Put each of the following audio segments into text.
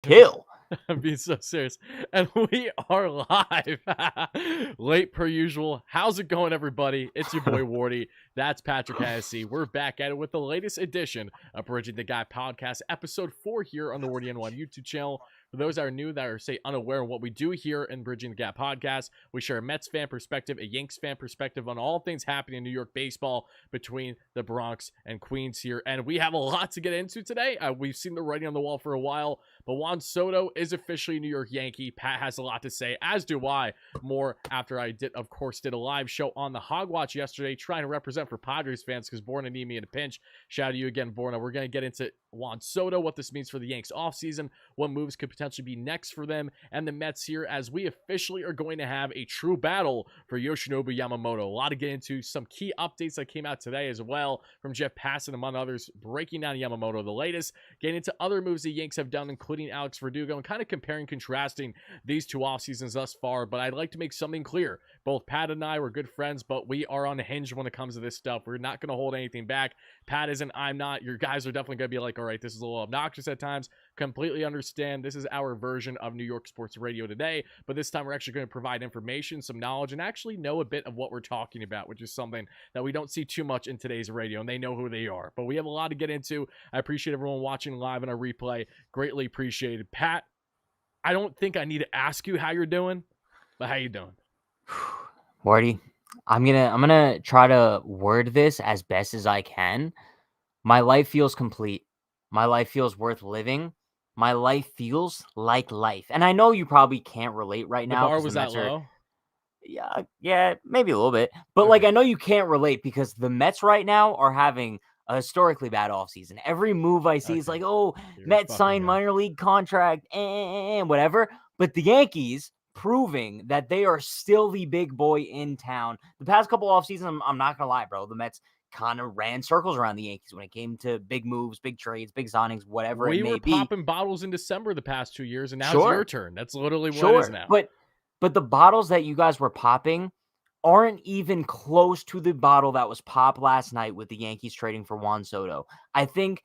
Kill. I'm being so serious. And we are live. Late per usual. How's it going, everybody? It's your boy Wardy. That's Patrick Hennessy. We're back at it with the latest edition of Bridging the Gap podcast, episode 4 here on the WardyNYM YouTube channel. For those that are new, that are, say, unaware of what we do here in Bridging the Gap podcast, we share a Mets fan perspective, a Yanks fan perspective on all things happening in New York baseball between the Bronx and Queens here. And we have a lot to get into today. We've seen the writing on the wall for a while, but Juan Soto is officially a New York Yankee. Pat has a lot to say, as do I. More after I did a live show on the Hogwatch yesterday, trying to represent for Padres fans because Borna need me in a pinch. Shout out to you again, Borna. We're going to get into Juan Soto, what this means for the Yanks offseason, what moves could potentially be next for them, and the Mets here, as we officially are going to have a true battle for Yoshinobu Yamamoto. A lot to get into, some key updates that came out today as well from Jeff Passan, among others, breaking down Yamamoto the latest, getting into other moves the Yanks have done, including Alex Verdugo, and kind of comparing, contrasting these two off seasons thus far. But I'd like to make something clear. Both Pat and I were good friends, but we are unhinged when it comes to this stuff. We're not going to hold anything back. Pat isn't, I'm not. Your guys are definitely going to be like, all right, this is a little obnoxious at times. Completely understand. This is our version of New York sports radio today, but this time we're actually going to provide information, some knowledge, and actually know a bit of what we're talking about, which is something that we don't see too much in today's radio, and they know who they are. But we have a lot to get into. I appreciate everyone watching live in our replay. Greatly appreciated. Pat, I don't think I need to ask you how you're doing, but how you doing? Wardy, I'm gonna try to word this as best as I can. My life feels complete. My life feels worth living. My life feels like life. And I know you probably can't relate right The now. bar 'Cause was the that Mets are, low? yeah, maybe a little bit. But Okay. I know you can't relate because the Mets right now are having a historically bad offseason. Every move I see is Okay. like, oh, Here we Mets fucking sign go. minor league contract and whatever. But the Yankees proving that they are still the big boy in town. The past couple off seasons, I'm not gonna lie, bro. The Mets kind of ran circles around the Yankees when it came to big moves, big trades, big signings, whatever it We may were be. popping bottles in December the past 2 years, and now it's your Sure, turn. That's literally what it is sure. now. But the bottles that you guys were popping aren't even close to the bottle that was popped last night with the Yankees trading for Juan Soto. I think,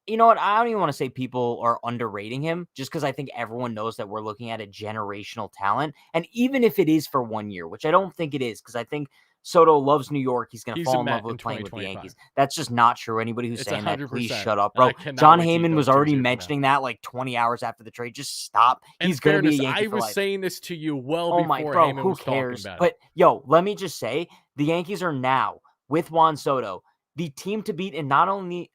you know what? I don't even want to say people are underrating him just because I think everyone knows that we're looking at a generational talent. And even if it is for 1 year, which I don't think it is, because I think Soto loves New York. He's going to He's a fall in Met love in with playing with the 2025. Yankees. That's just not true. Anybody who's It's saying that, please 100%. shut up, And I bro. cannot John wait to eat Heyman those was already chairs a year from now. mentioning that like 20 hours after the trade. Just stop. In He's going to be a fairness, Yankee I for was life. saying this to you well Oh my, before bro, Heyman who was talking cares? about it. But yo, let me just say, the Yankees are now with Juan Soto the team to beat in not only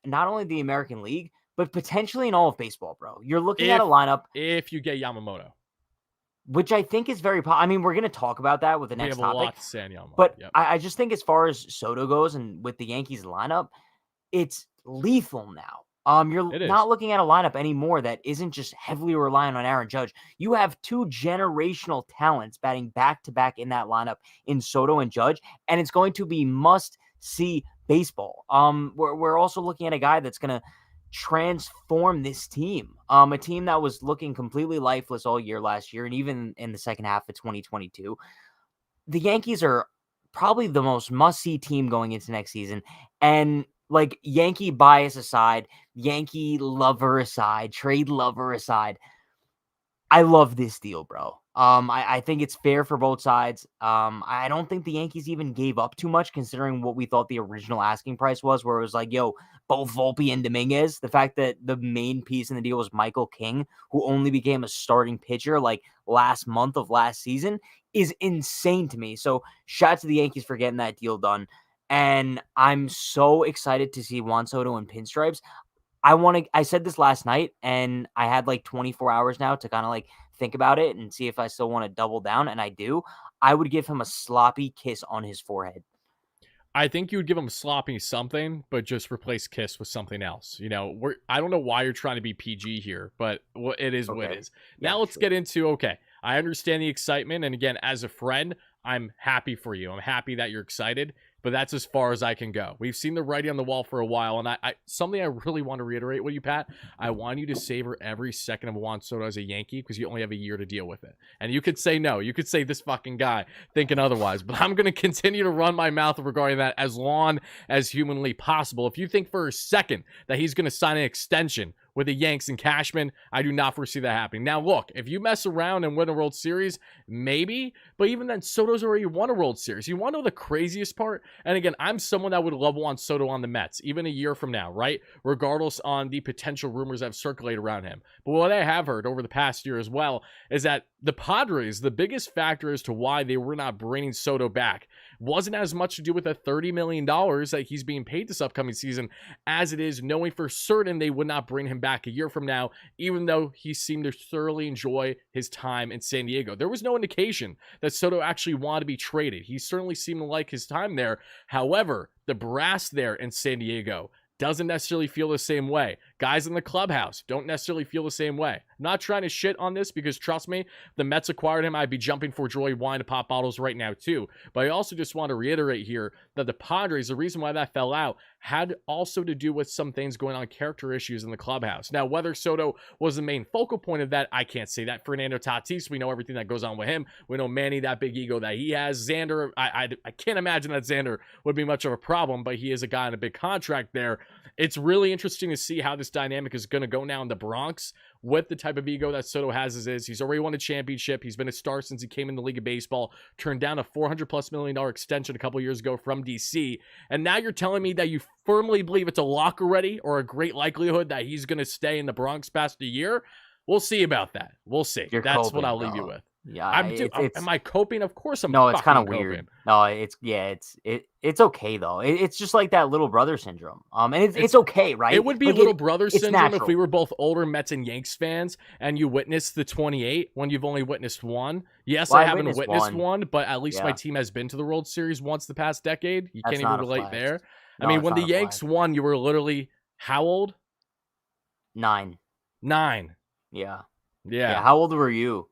the American League, but potentially in all of baseball, bro. You're looking at a lineup If you get Yamamoto. which I think is very I mean, we're going to talk about that with the We next have a topic. lot to say on Yamamoto. But Yep. I just think as far as Soto goes and with the Yankees lineup, it's lethal now. You're not looking at a lineup anymore that isn't just heavily reliant on Aaron Judge. You have two generational talents batting back-to-back in that lineup in Soto and Judge, and it's going to be must-see baseball. We're also looking at a guy that's going to transform this team. A team that was looking completely lifeless all year last year, and even in the second half of 2022. The Yankees are probably the most must-see team going into next season. And like Yankee bias aside, Yankee lover aside, trade lover aside, I love this deal, bro. I think it's fair for both sides. I don't think the Yankees even gave up too much considering what we thought the original asking price was, where it was like, yo, both Volpe and Dominguez. The fact that the main piece in the deal was Michael King, who only became a starting pitcher like last month of last season, is insane to me. So shout out to the Yankees for getting that deal done. And I'm so excited to see Juan Soto in pinstripes. I said this last night, and I had like 24 hours now to kind of like think about it and see if I still want to double down. And I do. I would give him a sloppy kiss on his forehead. I think you would give him sloppy something, but just replace kiss with something else. You know, I don't know why you're trying to be PG here, but it is what it is. Now let's get into, okay, I understand the excitement. And again, as a friend, I'm happy for you. I'm happy that you're excited, but that's as far as I can go. We've seen the writing on the wall for a while, and I something I really want to reiterate with you, Pat. I want you to savor every second of Juan Soto as a Yankee because you only have a year to deal with it. And you could say no. You could say this fucking guy thinking otherwise, but I'm going to continue to run my mouth regarding that as long as humanly possible. If you think for a second that he's going to sign an extension with the Yanks and Cashman. I do not foresee that happening. Now, look, if you mess around and win a World Series, maybe. But even then, Soto's already won a World Series. You want to know the craziest part? And again, I'm someone that would love Juan Soto on the Mets, even a year from now, right? Regardless on the potential rumors that have circulated around him. But what I have heard over the past year as well is that the Padres, the biggest factor as to why they were not bringing Soto back wasn't as much to do with the $30 million that he's being paid this upcoming season as it is knowing for certain they would not bring him back a year from now, even though he seemed to thoroughly enjoy his time in San Diego. There was no indication that Soto actually wanted to be traded. He certainly seemed to like his time there. However, the brass there in San Diego doesn't necessarily feel the same way. Guys in the clubhouse don't necessarily feel the same way. I'm not trying to shit on this because, trust me, if the Mets acquired him, I'd be jumping for joy, wine to pop bottles right now too. But I also just want to reiterate here that the Padres, the reason why that fell out had also to do with some things going on, character issues in the clubhouse. Now, whether Soto was the main focal point of that, I can't say that. Fernando Tatis, we know everything that goes on with him. We know Manny, that big ego that he has. Xander, I can't imagine that Xander would be much of a problem, but he is a guy on a big contract there. It's really interesting to see how this dynamic is going to go now in the Bronx with the type of ego that Soto has as is. He's already won a championship. He's been a star since he came in the League of Baseball, turned down a $400+ million extension a couple years ago from DC. And now you're telling me that you firmly believe it's a lock already or a great likelihood that he's going to stay in the Bronx past a year? We'll see about that. We'll see. That's coping, what I'll leave you with. Yeah, am I coping? Of course I'm. No, it's kind of weird. No, it's okay though. It's just like that little brother syndrome. And it's okay, right? It would be like little brother syndrome if we were both older Mets and Yanks fans, and you witnessed the 28 when you've only witnessed one. Yes, well, I haven't witnessed one, but at least my team has been to the World Series once the past decade. You can't even relate there. No, I mean, when the Yanks won, you were literally how old? 9. Yeah. How old were you?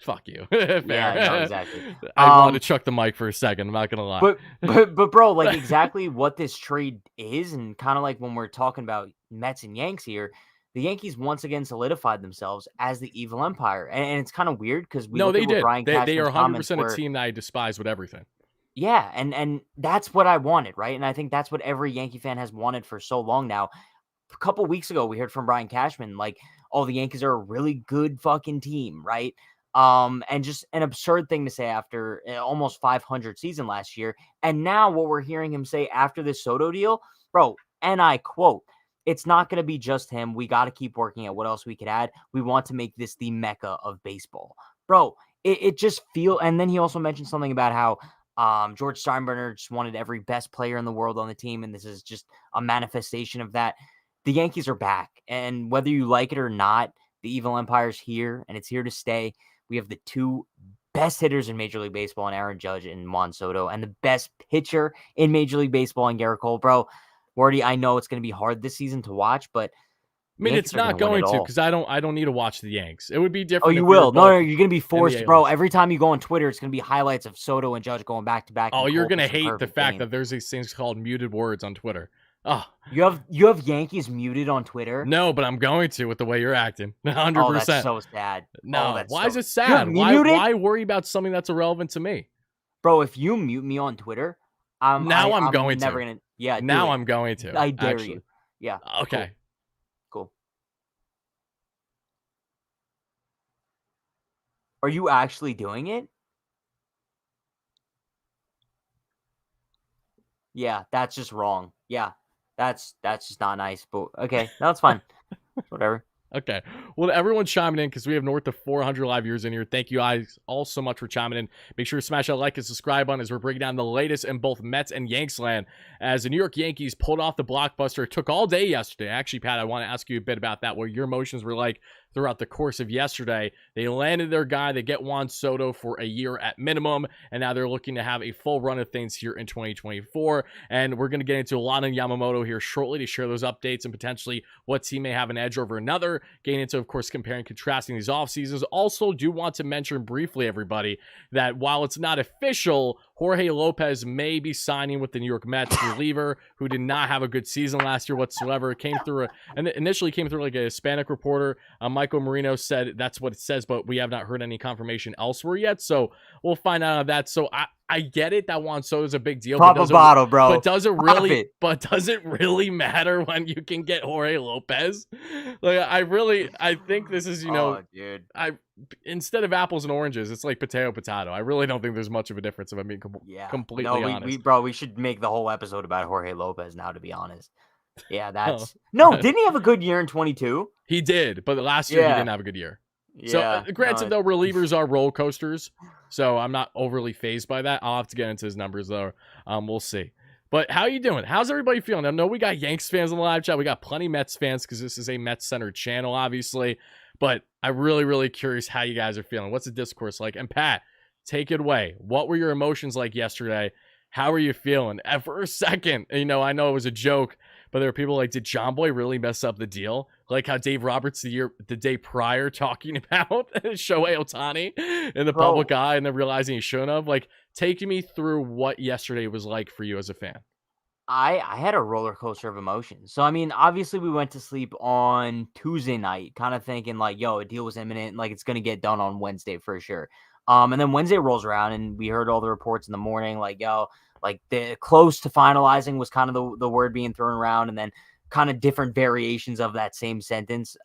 Fuck you. Fair. Yeah, no, exactly. I wanted to chuck the mic for a second. I'm not gonna lie. But bro, like exactly what this trade is, and kind of like when we're talking about Mets and Yanks here, the Yankees once again solidified themselves as the evil empire, and it's kind of weird because they did. They are 100% a team that I despise with everything. Yeah, and that's what I wanted, right? And I think that's what every Yankee fan has wanted for so long now. A couple weeks ago, we heard from Brian Cashman, like, oh, the Yankees are a really good fucking team, right? And just an absurd thing to say after almost 500 season last year. And now what we're hearing him say after this Soto deal, bro, and I quote, it's not going to be just him. We got to keep working at what else we could add. We want to make this the mecca of baseball. Bro, it just and then he also mentioned something about how George Steinbrenner just wanted every best player in the world on the team. And this is just a manifestation of that. The Yankees are back. And whether you like it or not, the evil empire's here and it's here to stay. We have the 2 best hitters in Major League Baseball in Aaron Judge and Juan Soto, and the best pitcher in Major League Baseball in Garrett Cole. Bro, Wardy, I know it's going to be hard this season to watch, but I mean, it's not going to because I don't need to watch the Yanks. It would be different. Oh, you will? No, you're going to be forced, bro. Every time you go on Twitter, it's going to be highlights of Soto and Judge going back to back. Oh, you're going to hate the fact that there's these things called muted words on Twitter. Oh, you have Yankees muted on Twitter? No, but I'm going to with the way you're acting. 100%. Oh, that's so sad. No, why is it sad? Why worry about something that's irrelevant to me? Bro, if you mute me on Twitter, I'm going to. Yeah, now I'm going to. I dare you. Yeah. Okay. Cool. Are you actually doing it? Yeah, that's just wrong. Yeah. That's just not nice, but okay, that's fine. Whatever. Okay. Well, everyone's chiming in because we have north of 400 live viewers in here. Thank you guys all so much for chiming in. Make sure to smash that like and subscribe button as we're breaking down the latest in both Mets and Yanks land. As the New York Yankees pulled off the blockbuster, it took all day yesterday. Actually, Pat, I want to ask you a bit about that, what your emotions were like throughout the course of yesterday. They landed their guy. They get Juan Soto for a year at minimum, and now they're looking to have a full run of things here in 2024. And we're going to get into a lot of Yamamoto here shortly to share those updates and potentially what team may have an edge over another. Getting into, of course, comparing and contrasting these off seasons. Also, do want to mention briefly, everybody, that while it's not official, Jorge Lopez may be signing with the New York Mets, reliever who did not have a good season last year whatsoever. Initially came through like a Hispanic reporter. Michael Marino said that's what it says, but we have not heard any confirmation elsewhere yet. So we'll find out of that. So I get it that Juan Soto is a big deal, Pop a bottle, bro. But does it really matter when you can get Jorge Lopez? Like, I think this is, Dude. Instead of apples and oranges, it's like potato. I really don't think there's much of a difference if I'm being completely honest. We should make the whole episode about Jorge Lopez now, to be honest. Yeah, Oh. didn't he have a good year in 22? He did, but last year he didn't have a good year. So, granted, though, relievers are roller coasters, so I'm not overly fazed by that. I'll have to get into his numbers, though. We'll see. But how you doing? How's everybody feeling? I know we got Yanks fans in the live chat. We got plenty Mets fans because this is a Mets-centered channel, obviously. But I'm really, really curious how you guys are feeling. What's the discourse like? And Pat, take it away. What were your emotions like yesterday? How are you feeling? And for a second, I know it was a joke, but there were people like, did John Boy really mess up the deal? Like how Dave Roberts the day prior talking about Shohei Ohtani in the public eye and then realizing he shouldn't have. Like, taking me through what yesterday was like for you as a fan. I had a roller coaster of emotions. So, I mean, obviously we went to sleep on Tuesday night, kind of thinking like, yo, a deal was imminent. Like, it's going to get done on Wednesday for sure. And then Wednesday rolls around and we heard all the reports in the morning, like, yo, like the close to finalizing was kind of the word being thrown around, and then kind of different variations of that same sentence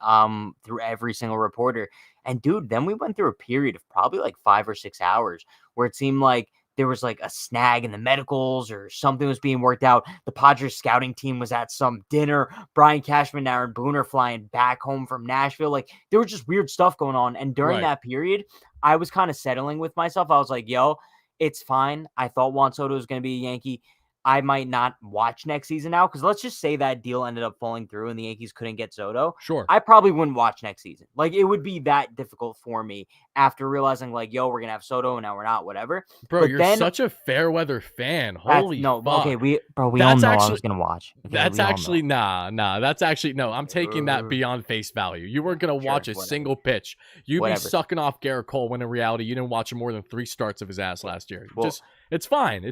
through every single reporter. And dude, then we went through a period of probably like 5 or 6 hours where it seemed like there was like a snag in the medicals or something was being worked out. The Padres scouting team was at some dinner. Brian Cashman and Aaron Boone are flying back home from Nashville. Like, there was just weird stuff going on. And during that period, I was kind of settling with myself. I was like, yo, it's fine. I thought Juan Soto was going to be a Yankee. I might not watch next season now, because let's just say that deal ended up falling through and the Yankees couldn't get Soto. Sure. I probably wouldn't watch next season. Like, it would be that difficult for me after realizing, like, yo, we're going to have Soto and now we're not, whatever. Bro, but you're such a fair weather fan. Holy fuck. Okay, we all know I was going to watch. Okay, that's actually, no, I'm taking that beyond face value. You weren't going to watch a single pitch. You'd be sucking off Garrett Cole when in reality you didn't watch more than 3 starts of his ass last year. It's fine.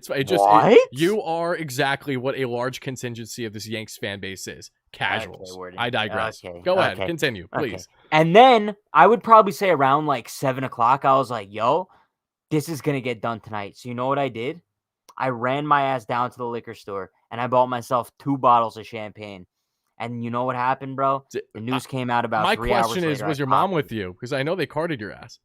You are exactly what a large contingency of this Yanks fan base is. Casuals. Okay, I digress. Go ahead. Continue, please. Okay. And then I would probably say around like 7 o'clock, I was like, yo, this is going to get done tonight. So you know what I did? I ran my ass down to the liquor store and I bought myself 2 bottles of champagne. And you know what happened, bro? The news came out about 3 hours later. My question is, was your mom with you? Because I know they carded your ass.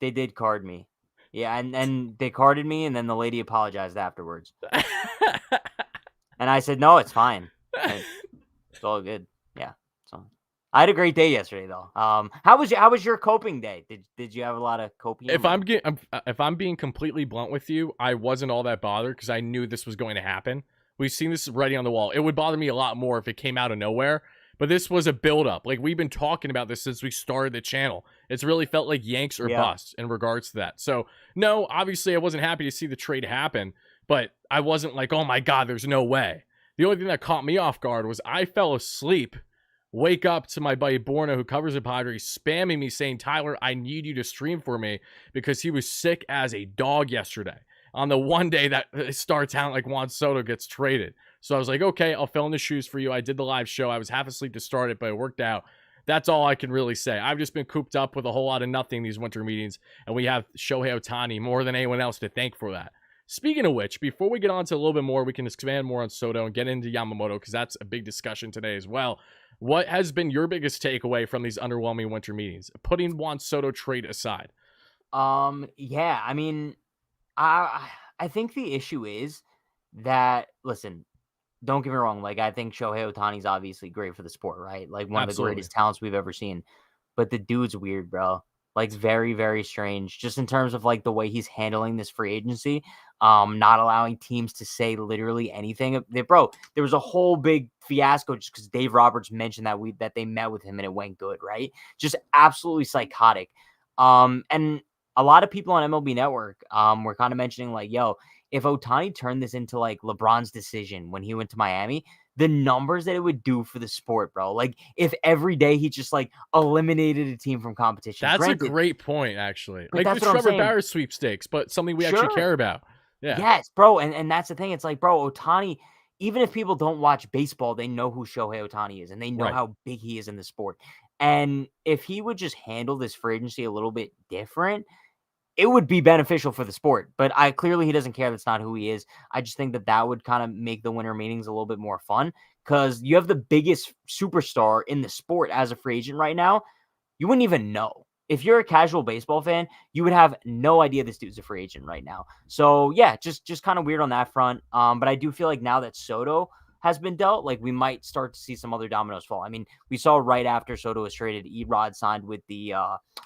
They did card me. Yeah, and they carded me, and then the lady apologized afterwards. And I said, no, it's fine. It's all good. Yeah. So I had a great day yesterday, though. How was your coping day? Did you have a lot of coping? If I'm being completely blunt with you, I wasn't all that bothered because I knew this was going to happen. We've seen this writing on the wall. It would bother me a lot more if it came out of nowhere. But this was a build-up. Like, we've been talking about this since we started the channel. It's really felt like Yanks or bust in regards to that. So, no, obviously I wasn't happy to see the trade happen, but I wasn't like, oh my God, there's no way. The only thing that caught me off guard was I fell asleep, wake up to my buddy Borna, who covers the Padres, spamming me saying, Tyler, I need you to stream for me, because he was sick as a dog yesterday on the one day that starts out like Juan Soto gets traded. So I was like, okay, I'll fill in the shoes for you. I did the live show. I was half asleep to start it, but it worked out. That's all I can really say. I've just been cooped up with a whole lot of nothing these winter meetings, and we have Shohei Ohtani more than anyone else to thank for that. Speaking of which, before we get on to a little bit more, we can expand more on Soto and get into Yamamoto, because that's a big discussion today as well. What has been your biggest takeaway from these underwhelming winter meetings, putting Juan Soto trade aside? Yeah, I mean, I think the issue is that, listen, don't get me wrong. Like, I think Shohei Ohtani's obviously great for the sport, right? Like, one of the greatest talents we've ever seen. But the dude's weird, bro. Like, very, very strange. Just in terms of, like, the way he's handling this free agency. Not allowing teams to say literally anything. Bro, there was a whole big fiasco just because Dave Roberts mentioned that they met with him and it went good, right? Just absolutely psychotic. And a lot of people on MLB Network were kind of mentioning, like, yo, if Ohtani turned this into like LeBron's decision when he went to Miami, the numbers that it would do for the sport, bro. Like, if every day he just like eliminated a team from competition. That's a great point, actually. Like the Trevor Bauer sweepstakes, but something we actually care about. Yeah. Yes, bro. And that's the thing. It's like, bro, Ohtani, even if people don't watch baseball, they know who Shohei Ohtani is and they know how big he is in the sport. And if he would just handle this free agency a little bit different, it would be beneficial for the sport. But clearly he doesn't care. That's not who he is. I just think that would kind of make the winter meetings a little bit more fun because you have the biggest superstar in the sport as a free agent right now. You wouldn't even know. If you're a casual baseball fan, you would have no idea this dude's a free agent right now. So yeah, just kind of weird on that front. But I do feel like now that Soto has been dealt, like we might start to see some other dominoes fall. I mean, we saw right after Soto was traded, Erod signed with the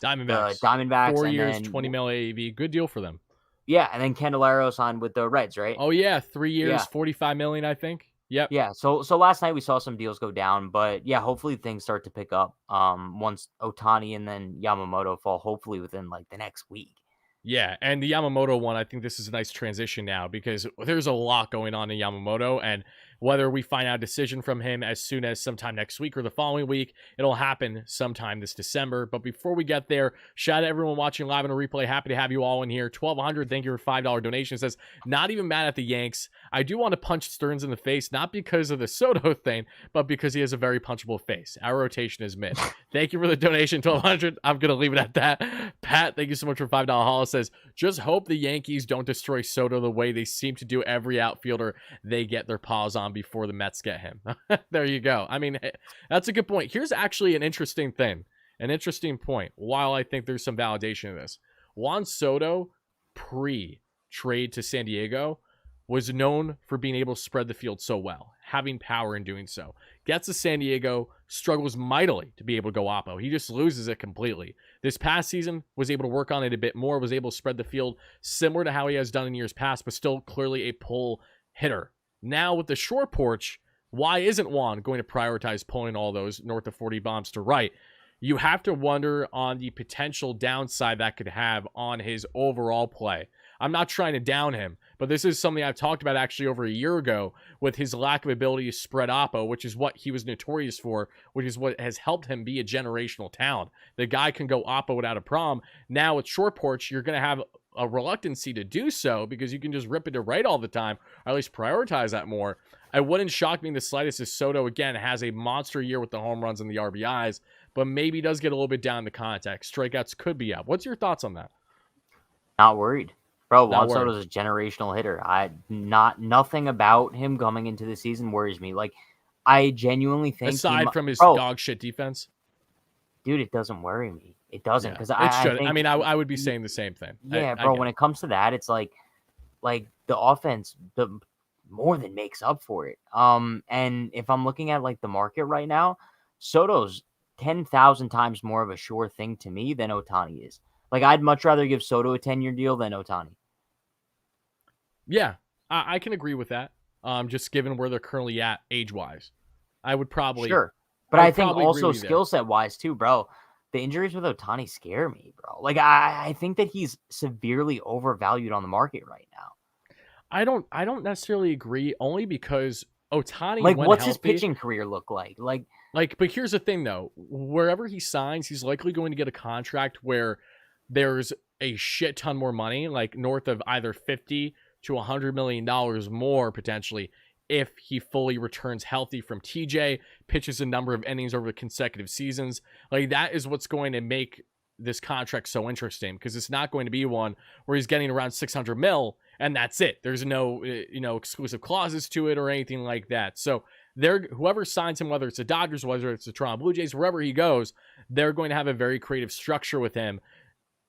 Diamondbacks. 4 and years, then, $20 million AAV. Good deal for them. Yeah, and then Candelario signed with the Reds, right? Oh yeah, 3 years, $45 million, I think. Yep. Yeah. So last night we saw some deals go down, but yeah, hopefully things start to pick up. Once Ohtani and then Yamamoto fall, hopefully within like the next week. Yeah, and the Yamamoto one, I think this is a nice transition now because there's a lot going on in Yamamoto, and whether we find out a decision from him as soon as sometime next week or the following week, it'll happen sometime this December. But before we get there, shout out to everyone watching live on a replay. Happy to have you all in here. 1,200, thank you for $5 donation. It says, not even mad at the Yanks. I do want to punch Stearns in the face, not because of the Soto thing, but because he has a very punchable face. Our rotation is mid. Thank you for the donation, 1,200. I'm going to leave it at that. Pat, thank you so much for $5 haul. Says, just hope the Yankees don't destroy Soto the way they seem to do every outfielder they get their paws on before the Mets get him. There you go. I mean, that's a good point. Here's actually an interesting point. While I think there's some validation in this, Juan Soto pre-trade to San Diego was known for being able to spread the field so well, having power in doing so. Gets to San Diego, struggles mightily to be able to go oppo. He just loses it completely. This past season, was able to work on it a bit more, was able to spread the field similar to how he has done in years past, but still clearly a pull hitter. Now with the short porch, why isn't Juan going to prioritize pulling all those north of 40 bombs to right? You have to wonder on the potential downside that could have on his overall play. I'm not trying to down him, but this is something I've talked about actually over a year ago with his lack of ability to spread oppo, which is what he was notorious for, which is what has helped him be a generational talent. The guy can go oppo without a problem. Now with short porch, you're going to have a reluctancy to do so because you can just rip it to right all the time, or at least prioritize that more. It wouldn't shock me the slightest if Soto, again, has a monster year with the home runs and the RBIs, but maybe does get a little bit down the contact. Strikeouts could be up. What's your thoughts on that? Not worried. Bro, Juan Soto's a generational hitter. Nothing about him coming into the season worries me. Like, I genuinely think aside from his dog shit defense, dude, it doesn't worry me. It doesn't because I would be saying the same thing. Yeah, bro. When it comes to that, it's like the offense, the more than makes up for it. And if I'm looking at like the market right now, Soto's 10,000 times more of a sure thing to me than Ohtani is. Like, I'd much rather give Soto a 10-year deal than Ohtani. Yeah, I can agree with that. Just given where they're currently at age-wise, I would probably But I think also skill set wise too, bro. The injuries with Ohtani scare me, bro. Like, I think that he's severely overvalued on the market right now. I don't necessarily agree, only because Ohtani, like, what's his pitching career look like? But here's the thing though, wherever he signs, he's likely going to get a contract where there's a shit ton more money, like north of either 50 to $100 million more potentially, if he fully returns healthy from TJ, pitches a number of innings over consecutive seasons. Like, that is what's going to make this contract so interesting, because it's not going to be one where he's getting around 600 mil and that's it. There's no, exclusive clauses to it or anything like that. So whoever signs him, whether it's the Dodgers, whether it's the Toronto Blue Jays, wherever he goes, they're going to have a very creative structure with him.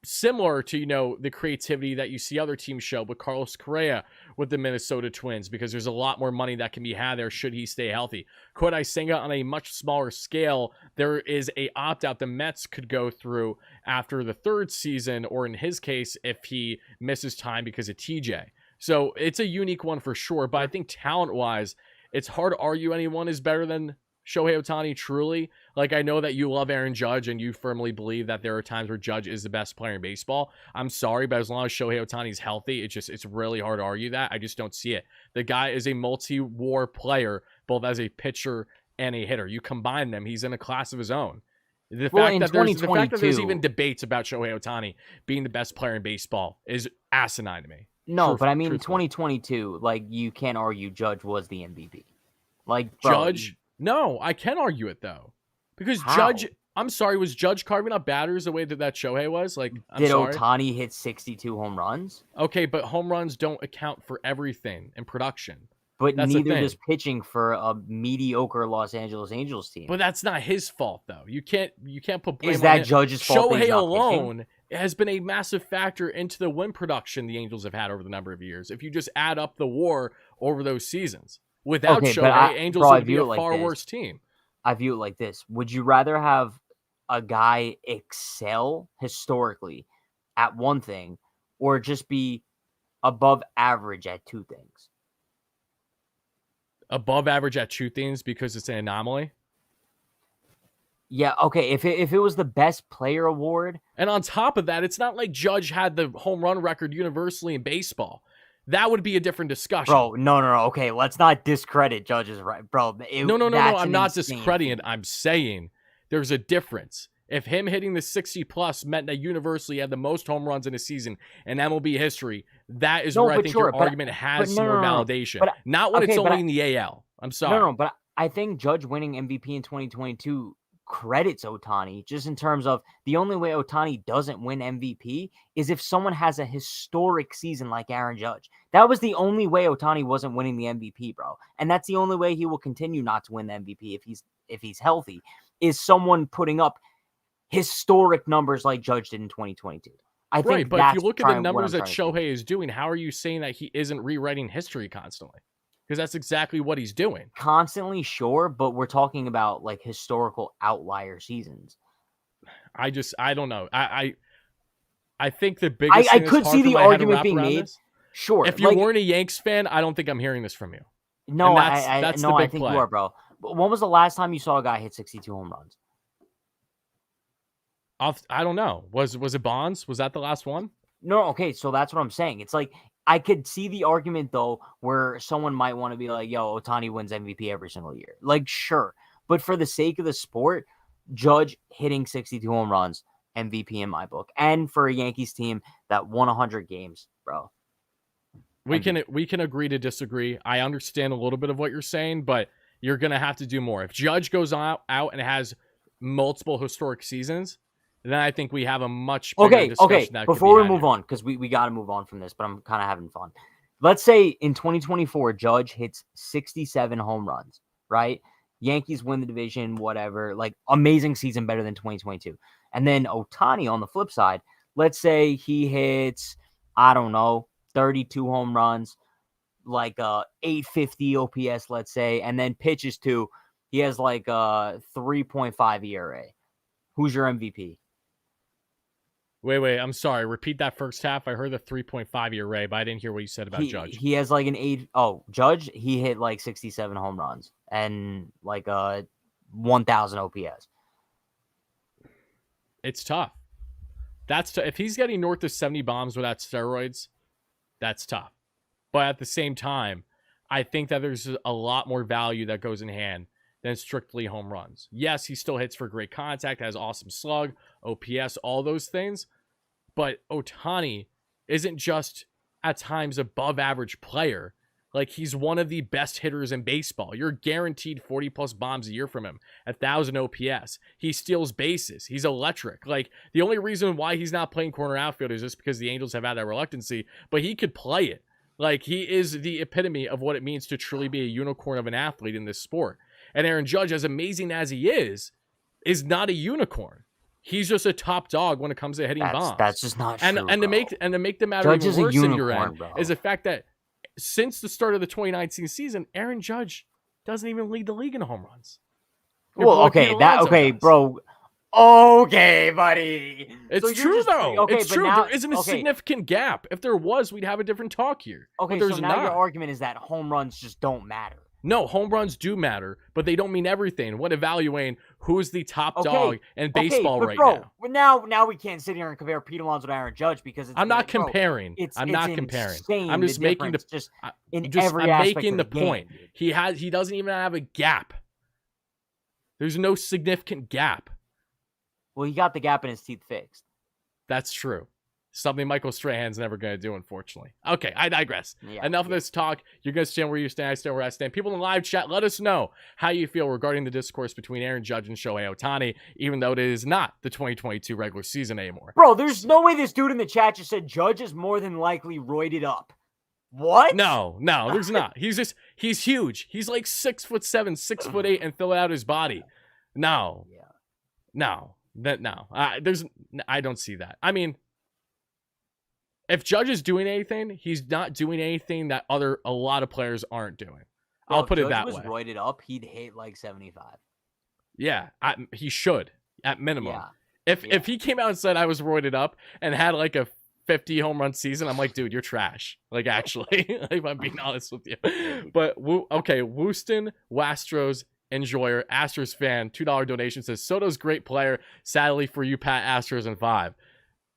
Similar to, the creativity that you see other teams show with Carlos Correa with the Minnesota Twins, because there's a lot more money that can be had there should he stay healthy. Kodai Senga, on a much smaller scale, there is a opt-out the Mets could go through after the third season, or in his case, if he misses time because of TJ. So it's a unique one for sure, but I think talent-wise, it's hard to argue anyone is better than Shohei Ohtani, truly. Like, I know that you love Aaron Judge and you firmly believe that there are times where Judge is the best player in baseball. I'm sorry, but as long as Shohei Ohtani is healthy, it's really hard to argue that. I just don't see it. The guy is a multi-war player, both as a pitcher and a hitter. You combine them, he's in a class of his own. The fact that there's even debates about Shohei Ohtani being the best player in baseball is asinine to me. No, but I mean, 2022, like, you can't argue Judge was the MVP. Like, bro, Judge... No, I can argue it, though. Because how? I'm sorry, was Judge carving up batters the way that Shohei was? Like, Did Ohtani hit 62 home runs? Okay, but home runs don't account for everything in production. But neither does pitching for a mediocre Los Angeles Angels team. But that's not his fault, though. You can't put blame on him. Is that him. Judge's fault? Shohei alone has been a massive factor into the win production the Angels have had over the number of years. If you just add up the WAR over those seasons, without Shohei, Angels would be a far worse team. I view it like this: would you rather have a guy excel historically at one thing, or just be above average at two things? Above average at two things because it's an anomaly? Yeah, okay. If it was the best player award. And on top of that, it's not like Judge had the home run record universally in baseball. That would be a different discussion. Bro, no. Okay, let's not discredit Judge's right. Bro, no. I'm not discrediting it. I'm saying there's a difference. If him hitting the 60-plus meant that universally he had the most home runs in a season in MLB history, that is where I think your argument has some more validation. Not when it's only in the AL. I'm sorry. No, but I think Judge winning MVP in 2022 credits Ohtani, just in terms of the only way Ohtani doesn't win MVP is if someone has a historic season like Aaron Judge. That was the only way Ohtani wasn't winning the MVP, bro. And that's the only way he will continue not to win the MVP if he's healthy, is someone putting up historic numbers like Judge did in 2022. I think right, but if you look at the numbers that Shohei is doing, how are you saying that he isn't rewriting history constantly? Because that's exactly what he's doing. Constantly, sure, but we're talking about like historical outlier seasons. I don't know. I think the biggest I could see the argument being made. This. Sure. If you weren't a Yanks fan, I don't think I'm hearing this from you. No, that's no, I think you are, bro. But when was the last time you saw a guy hit 62 home runs? I don't know. Was it Bonds? Was that the last one? No, okay, so that's what I'm saying. It's like I could see the argument, though, where someone might want to be like, yo, Ohtani wins MVP every single year. Like, sure. But for the sake of the sport, Judge hitting 62 home runs, MVP in my book. And for a Yankees team that won 100 games, bro. We can agree to disagree. I understand a little bit of what you're saying, but you're going to have to do more. If Judge goes out and has multiple historic seasons, then I think we have a much bigger discussion. Okay. Before we move on, because we got to move on from this, but I'm kind of having fun. Let's say in 2024, Judge hits 67 home runs, right? Yankees win the division, whatever. Like, amazing season, better than 2022. And then Ohtani on the flip side, let's say he hits, I don't know, 32 home runs, like 850 OPS, let's say, and then pitches to, he has like a 3.5 ERA. Who's your MVP? Wait, I'm sorry. Repeat that first half. I heard the 3.5 ERA, but I didn't hear what you said about Judge. He has like an 8. Oh, Judge, he hit like 67 home runs and like 1,000 OPS. It's tough. If he's getting north of 70 bombs without steroids, that's tough. But at the same time, I think that there's a lot more value that goes in hand than strictly home runs. Yes, he still hits for great contact, has awesome slug, OPS, all those things. But Ohtani isn't just at times above average player. Like, he's one of the best hitters in baseball. You're guaranteed 40 plus bombs a year from him, 1,000 OPS. He steals bases. He's electric. Like, the only reason why he's not playing corner outfield is just because the Angels have had that reluctancy, but he could play it. Like, he is the epitome of what it means to truly be a unicorn of an athlete in this sport. And Aaron Judge, as amazing as he is not a unicorn. He's just a top dog when it comes to hitting bombs. That's just not true. And to make the matter Judge even worse in your end bro. is the fact that since the start of the 2019 season, Aaron Judge doesn't even lead the league in home runs. Well, okay, bro. Okay, buddy. It's true, though. Okay, it's true. There isn't a significant gap. If there was, we'd have a different talk here. Okay, so now your argument is that home runs just don't matter. No, home runs do matter, but they don't mean everything when evaluating who's the top dog in baseball right now. Now we can't sit here and compare Pete Alonso to Aaron Judge because I'm not comparing. I'm not comparing. I'm just making the point. He doesn't even have a gap. There's no significant gap. Well, he got the gap in his teeth fixed. That's true. Something Michael Strahan's never going to do, unfortunately. Okay, I digress. Yeah, Enough of this talk. You're going to stand where you stand. I stand where I stand. People in the live chat, let us know how you feel regarding the discourse between Aaron Judge and Shohei Ohtani, even though it is not the 2022 regular season anymore. Bro, there's no way this dude in the chat just said Judge is more than likely roided up. What? No, there's not. He's huge. He's like 6'7", 6'8", and fill out his body. No. Yeah. No. I don't see that. I mean, if Judge is doing anything, he's not doing anything that a lot of players aren't doing. Bro, I'll put it that way. If Judge was roided up, he'd hit like 75. Yeah, he should at minimum. Yeah. If he came out and said I was roided up and had like a 50 home run season, I'm like, dude, you're trash. Like, actually, if I'm being honest with you. But okay, Wooston Wastros enjoyer, Astros fan, $2 donation says Soto's great player. Sadly for you, Pat, Astros in 5.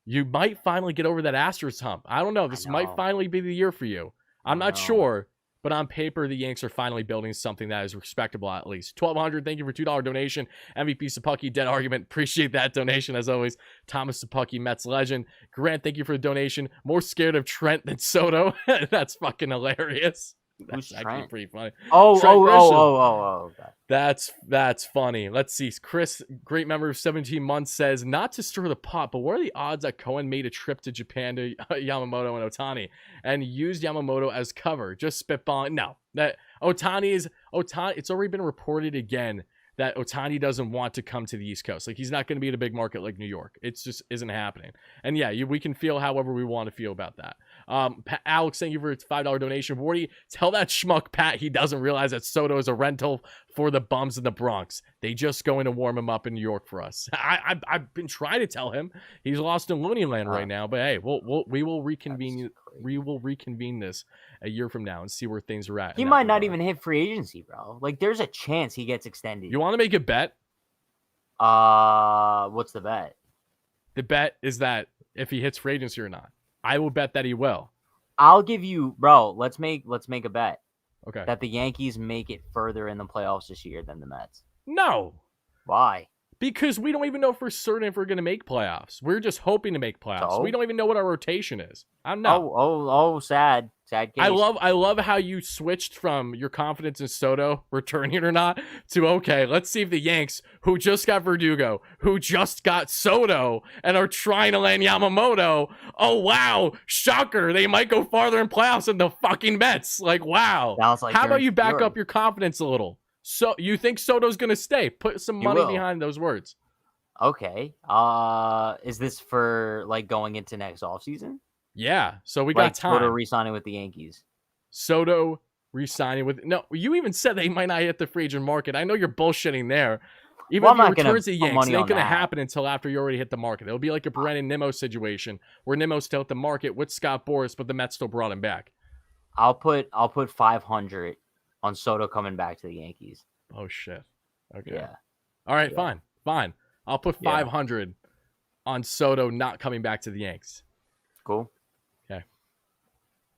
You might finally get over that Astros hump. I don't know. This might finally be the year for you. I'm not sure, but on paper, the Yanks are finally building something that is respectable at least. 1,200. Thank you for $2 donation. MVP Sapucky, dead argument. Appreciate that donation as always. Thomas Sapucky, Mets legend. Grant, thank you for the donation. More scared of Trent than Soto. That's fucking hilarious. That's actually pretty funny. Oh. That's funny. Let's see. Chris, great member of 17 months, says, not to stir the pot, but what are the odds that Cohen made a trip to Japan to Yamamoto and Ohtani and used Yamamoto as cover? Just spitballing. No, that Ohtani. It's already been reported again that Ohtani doesn't want to come to the East Coast. Like, he's not going to be in a big market like New York. It's just isn't happening. And yeah, we can feel however we want to feel about that. Alex, thank you for its $5 donation. Wardy, tell that schmuck Pat he doesn't realize that Soto is a rental for the bums in the Bronx. They just going to warm him up in New York for us. I've been trying to tell him. He's lost in Looney Land right now. But hey, we will reconvene. We will reconvene this a year from now and see where things are at. He might not even hit free agency, bro. Like, there's a chance he gets extended. You want to make a bet? What's the bet? The bet is that if he hits free agency or not. I will bet that he will. I'll give you, bro. Let's make a bet. Okay. That the Yankees make it further in the playoffs this year than the Mets. No. Why? Because we don't even know for certain if we're going to make playoffs. We're just hoping to make playoffs. So? We don't even know what our rotation is. I don't know. Oh, sad case. I love how you switched from your confidence in Soto returning or not to, okay, let's see if the Yanks, who just got Verdugo, who just got Soto, and are trying to land Yamamoto, oh, wow, shocker, they might go farther in playoffs than the fucking Mets. Like, wow. Like how about you back up your confidence a little? So you think Soto's going to stay? Put some money behind those words. Okay. Is this for like going into next offseason? Yeah. So we got time. Soto re-signing with the Yankees. Soto re-signing with... No, you even said they might not hit the free agent market. I know you're bullshitting there. Even if he returns to the Yanks, it ain't going to happen until after you already hit the market. It'll be like a Brennan Nimmo situation where Nimmo's still at the market with Scott Boras, but the Mets still brought him back. I'll put 500 on Soto coming back to the Yankees. Oh, shit. Okay. Yeah. All right, fine. I'll put 500 on Soto not coming back to the Yanks. Cool. Okay.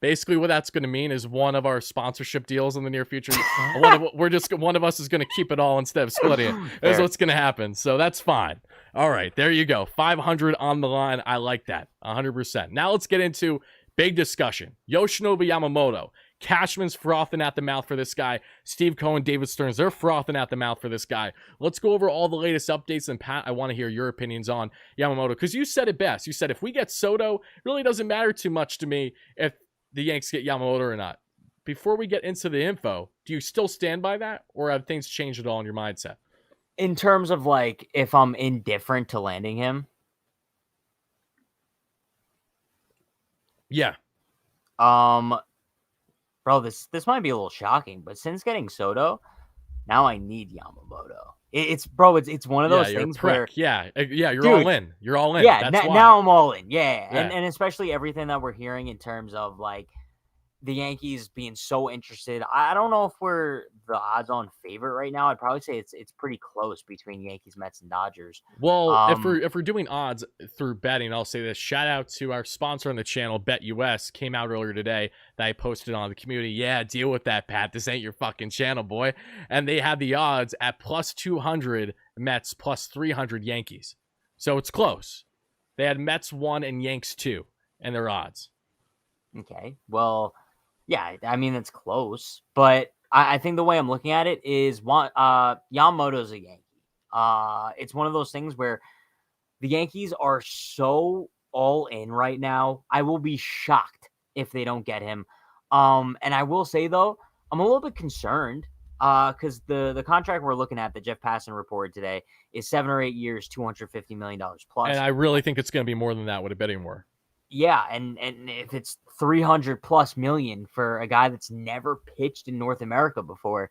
Basically, what that's going to mean is one of our sponsorship deals in the near future. One of us is going to keep it all instead of splitting it. That's what's going to happen. So that's fine. All right, there you go. 500 on the line. I like that. 100%. Now let's get into big discussion. Yoshinobu Yamamoto. Cashman's frothing at the mouth for this guy. Steve Cohen, David Stearns, they're frothing at the mouth for this guy. Let's go over all the latest updates. And Pat, I want to hear your opinions on Yamamoto, because you said it best. You said if we get Soto, it really doesn't matter too much to me if the Yanks get Yamamoto or not. Before we get into the info, do you still stand by that, or have things changed at all in your mindset? In terms of like if I'm indifferent to landing him? Yeah. Bro, this might be a little shocking, but since getting Soto, now I need Yamamoto. It's one of those things where you're all in. You're all in. Yeah, now I'm all in. Yeah. And especially everything that we're hearing in terms of like the Yankees being so interested. I don't know if we're the odds-on favorite right now. I'd probably say it's pretty close between Yankees, Mets, and Dodgers. Well, if we're doing odds through betting, I'll say this. Shout out to our sponsor on the channel, BetUS. Came out earlier today that I posted on the community. Yeah, deal with that, Pat. This ain't your fucking channel, boy. And they had the odds at plus 200 Mets, plus 300 Yankees. So it's close. They had Mets 1 and Yanks 2. and their odds. Okay. Well, yeah, I mean, it's close, but I think the way I'm looking at it is Yamamoto's a Yankee. It's one of those things where the Yankees are so all in right now. I will be shocked if they don't get him. And I will say, though, I'm a little bit concerned because the contract we're looking at that Jeff Passan reported today is 7 or 8 years, $250 million plus. And I really think it's going to be more than that with a bidding war. Yeah, and if it's 300 plus million for a guy that's never pitched in North America before,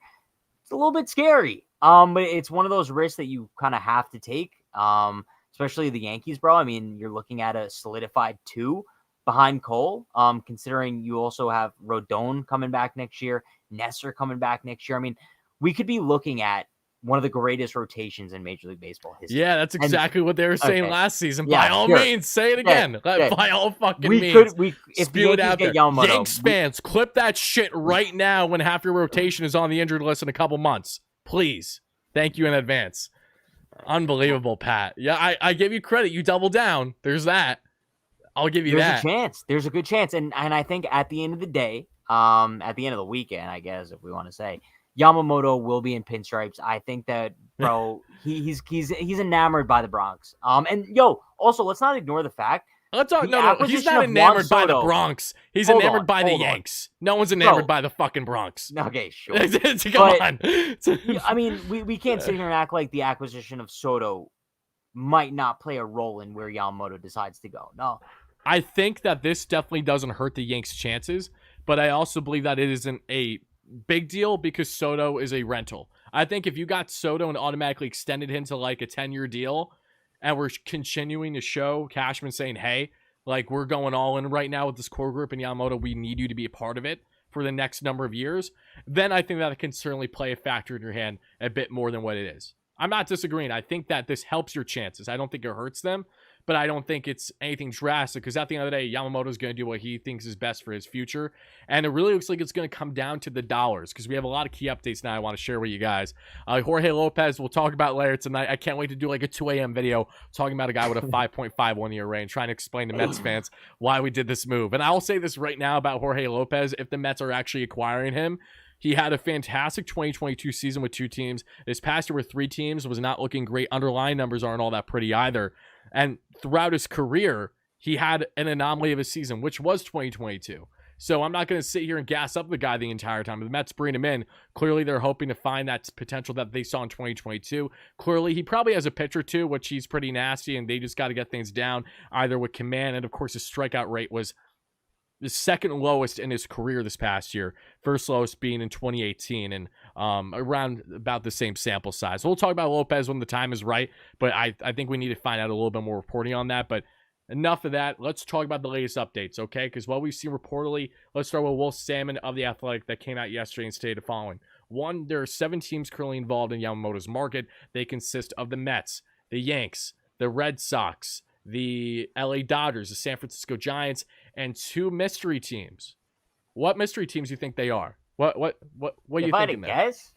it's a little bit scary. But it's one of those risks that you kind of have to take. Especially the Yankees, bro. I mean, you're looking at a solidified 2 behind Cole. Considering you also have Rodon coming back next year, Nestor coming back next year. I mean, we could be looking at one of the greatest rotations in Major League Baseball history. Yeah, that's exactly what they were saying last season. By all means, say it again. By all fucking means. If spew it out there. Yanks fans, clip that shit right now when half your rotation is on the injured list in a couple months. Please. Thank you in advance. Unbelievable, Pat. Yeah, I give you credit. You double down. There's that. I'll give you that. There's a chance. There's a good chance. And I think at the end of the day, at the end of the weekend, I guess, if we want to say, Yamamoto will be in pinstripes. I think that, bro, he's enamored by the Bronx. And also let's not ignore the fact. No, he's not enamored by the Bronx. He's enamored by the Yanks. No one's enamored by the fucking Bronx. Okay, sure. Come on. I mean, we can't sit here and act like the acquisition of Soto might not play a role in where Yamamoto decides to go. No. I think that this definitely doesn't hurt the Yanks' chances, but I also believe that it isn't a big deal because Soto is a rental. I think if you got Soto and automatically extended him to like a 10-year deal and we're continuing to show Cashman saying, hey, like we're going all in right now with this core group and Yamamoto, we need you to be a part of it for the next number of years, then I think that it can certainly play a factor in your hand a bit more than what it is. I'm not disagreeing. I think that this helps your chances. I don't think it hurts them, but I don't think it's anything drastic because at the end of the day, Yamamoto's going to do what he thinks is best for his future. And it really looks like it's going to come down to the dollars because we have a lot of key updates now I want to share with you guys. Jorge Lopez, we'll talk about later tonight. I can't wait to do like a 2 a.m. video talking about a guy with a 5.5 one-year range, trying to explain to Mets fans why we did this move. And I'll say this right now about Jorge Lopez. If the Mets are actually acquiring him, he had a fantastic 2022 season with 2 teams. This past year with 3 teams was not looking great. Underlying numbers aren't all that pretty either. And throughout his career, he had an anomaly of a season, which was 2022. So I'm not going to sit here and gas up the guy the entire time. The Mets bring him in. Clearly, they're hoping to find that potential that they saw in 2022. Clearly, he probably has a pitch or two, which he's pretty nasty, and they just got to get things down either with command. And, of course, his strikeout rate was the second lowest in his career this past year. First lowest being in 2018 and around about the same sample size. We'll talk about Lopez when the time is right, but I think we need to find out a little bit more reporting on that. But enough of that. Let's talk about the latest updates, okay? Because what we've seen reportedly, let's start with Wolf Salmon of The Athletic that came out yesterday and stated the following. 1, there are 7 teams currently involved in Yamamoto's market. They consist of the Mets, the Yanks, the Red Sox, the LA Dodgers, the San Francisco Giants, and 2 mystery teams. What mystery teams do you think they are? What do you think? If I had to guess,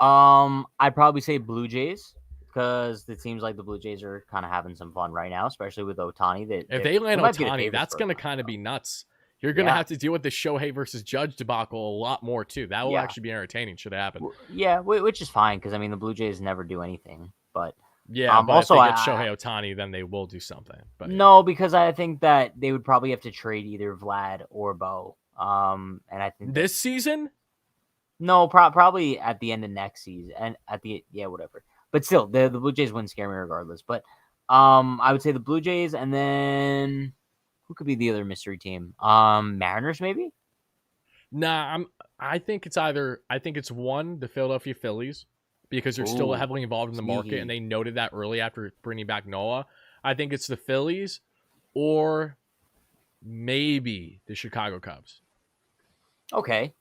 I'd probably say Blue Jays because it seems like the Blue Jays are kind of having some fun right now, especially with Ohtani. If they land Ohtani, that's going to kind of be nuts. You're going to have to deal with the Shohei versus Judge debacle a lot more too. That will actually be entertaining. Should happen. Yeah, which is fine because I mean the Blue Jays never do anything, but. Yeah, but also, if they get Shohei Ohtani, then they will do something. But no, because I think that they would probably have to trade either Vlad or Bo. And I think this season? No, probably at the end of next season, and whatever. But still, the Blue Jays wouldn't scare me regardless. But I would say the Blue Jays, and then who could be the other mystery team? Mariners, maybe. Nah, I think it's 1, the Philadelphia Phillies. Because they're still heavily involved in the market, and they noted that early after bringing back Noah. I think it's the Phillies or maybe the Chicago Cubs. Okay.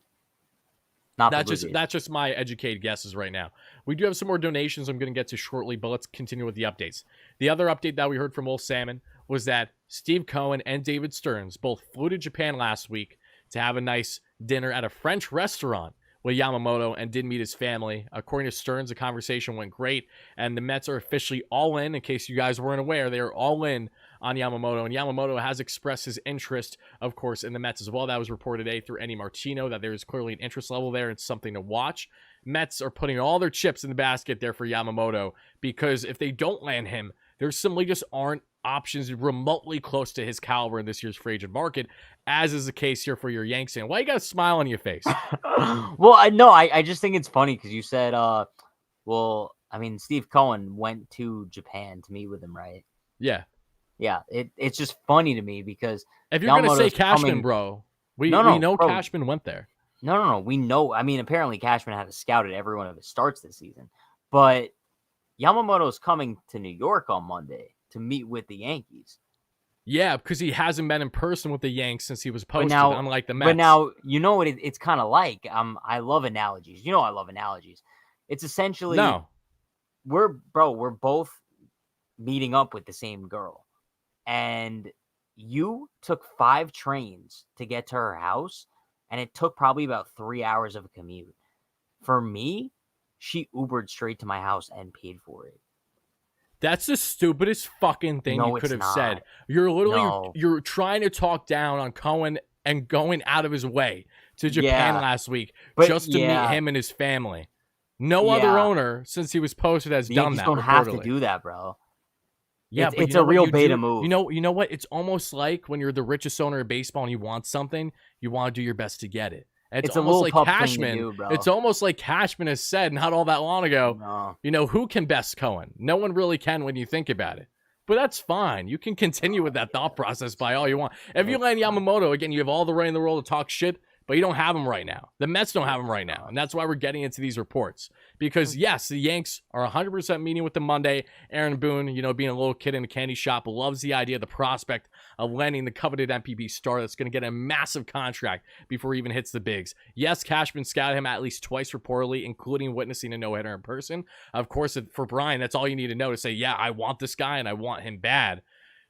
That's just my educated guesses right now. We do have some more donations I'm going to get to shortly, but let's continue with the updates. The other update that we heard from Wolf Salmon was that Steve Cohen and David Stearns both flew to Japan last week to have a nice dinner at a French restaurant with Yamamoto and did meet his family. According to Stearns, the conversation went great, and the Mets are officially all in case you guys weren't aware. They are all in on Yamamoto, and Yamamoto has expressed his interest, of course, in the Mets as well. That was reported today through Eddie Martino, that there is clearly an interest level there. It's something to watch. Mets are putting all their chips in the basket there for Yamamoto, because if they don't land him, there simply just aren't options remotely close to his caliber in this year's free agent market, as is the case here for your Yanks. And why you got a smile on your face? Well, I just think it's funny because you said, well, I mean, Steve Cohen went to Japan to meet with him, right? Yeah. Yeah, it's just funny to me because if you're going to say Cashman, bro, we know bro. Cashman went there. No. We know. I mean, apparently Cashman had scouted every one of his starts this season, but Yamamoto's coming to New York on Monday to meet with the Yankees. Yeah, because he hasn't been in person with the Yanks since he was posted, unlike the Mets. But now, you know what it's kind of like? I love analogies. You know I love analogies. It's essentially, we're both meeting up with the same girl. And you took 5 trains to get to her house, and it took probably about 3 hours of a commute. For me, she Ubered straight to my house and paid for it. That's the stupidest fucking thing you could have said. You're literally you're trying to talk down on Cohen and going out of his way to Japan last week just to meet him and his family. No other owner since he was posted has done that. You don't have to do that, bro. Yeah, it's a real beta move. You know what? It's almost like when you're the richest owner of baseball and you want something, you want to do your best to get it. It's almost like Cashman. It's almost like Cashman has said not all that long ago. You know, who can best Cohen? No one really can when you think about it. But that's fine. You can continue with that thought process by all you want. If you land Yamamoto, again, you have all the right in the world to talk shit, but you don't have him right now. The Mets don't have him right now, and that's why we're getting into these reports. Because, yes, the Yanks are 100% meeting with them Monday. Aaron Boone, you know, being a little kid in a candy shop, loves the idea, the prospect of landing the coveted MPB star that's going to get a massive contract before he even hits the bigs. Yes, Cashman scouted him at least twice reportedly, including witnessing a no-hitter in person. Of course, for Brian, that's all you need to know to say, yeah, I want this guy and I want him bad.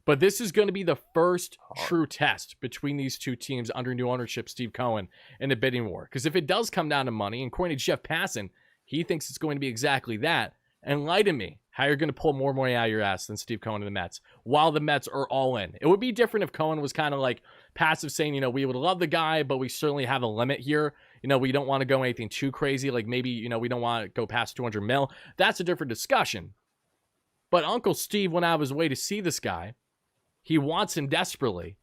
But this is going to be the first true test between these two teams under new ownership, Steve Cohen, in the bidding war. Because if it does come down to money, and according to Jeff Passan, he thinks it's going to be exactly that. Enlighten me how you're going to pull more money out of your ass than Steve Cohen and the Mets, while the Mets are all in. It would be different if Cohen was kind of like passive, saying, you know, we would love the guy, but we certainly have a limit here. You know, we don't want to go anything too crazy. Like maybe, you know, we don't want to go past 200 mil. That's a different discussion. But Uncle Steve went out of his way to see this guy. He wants him desperately.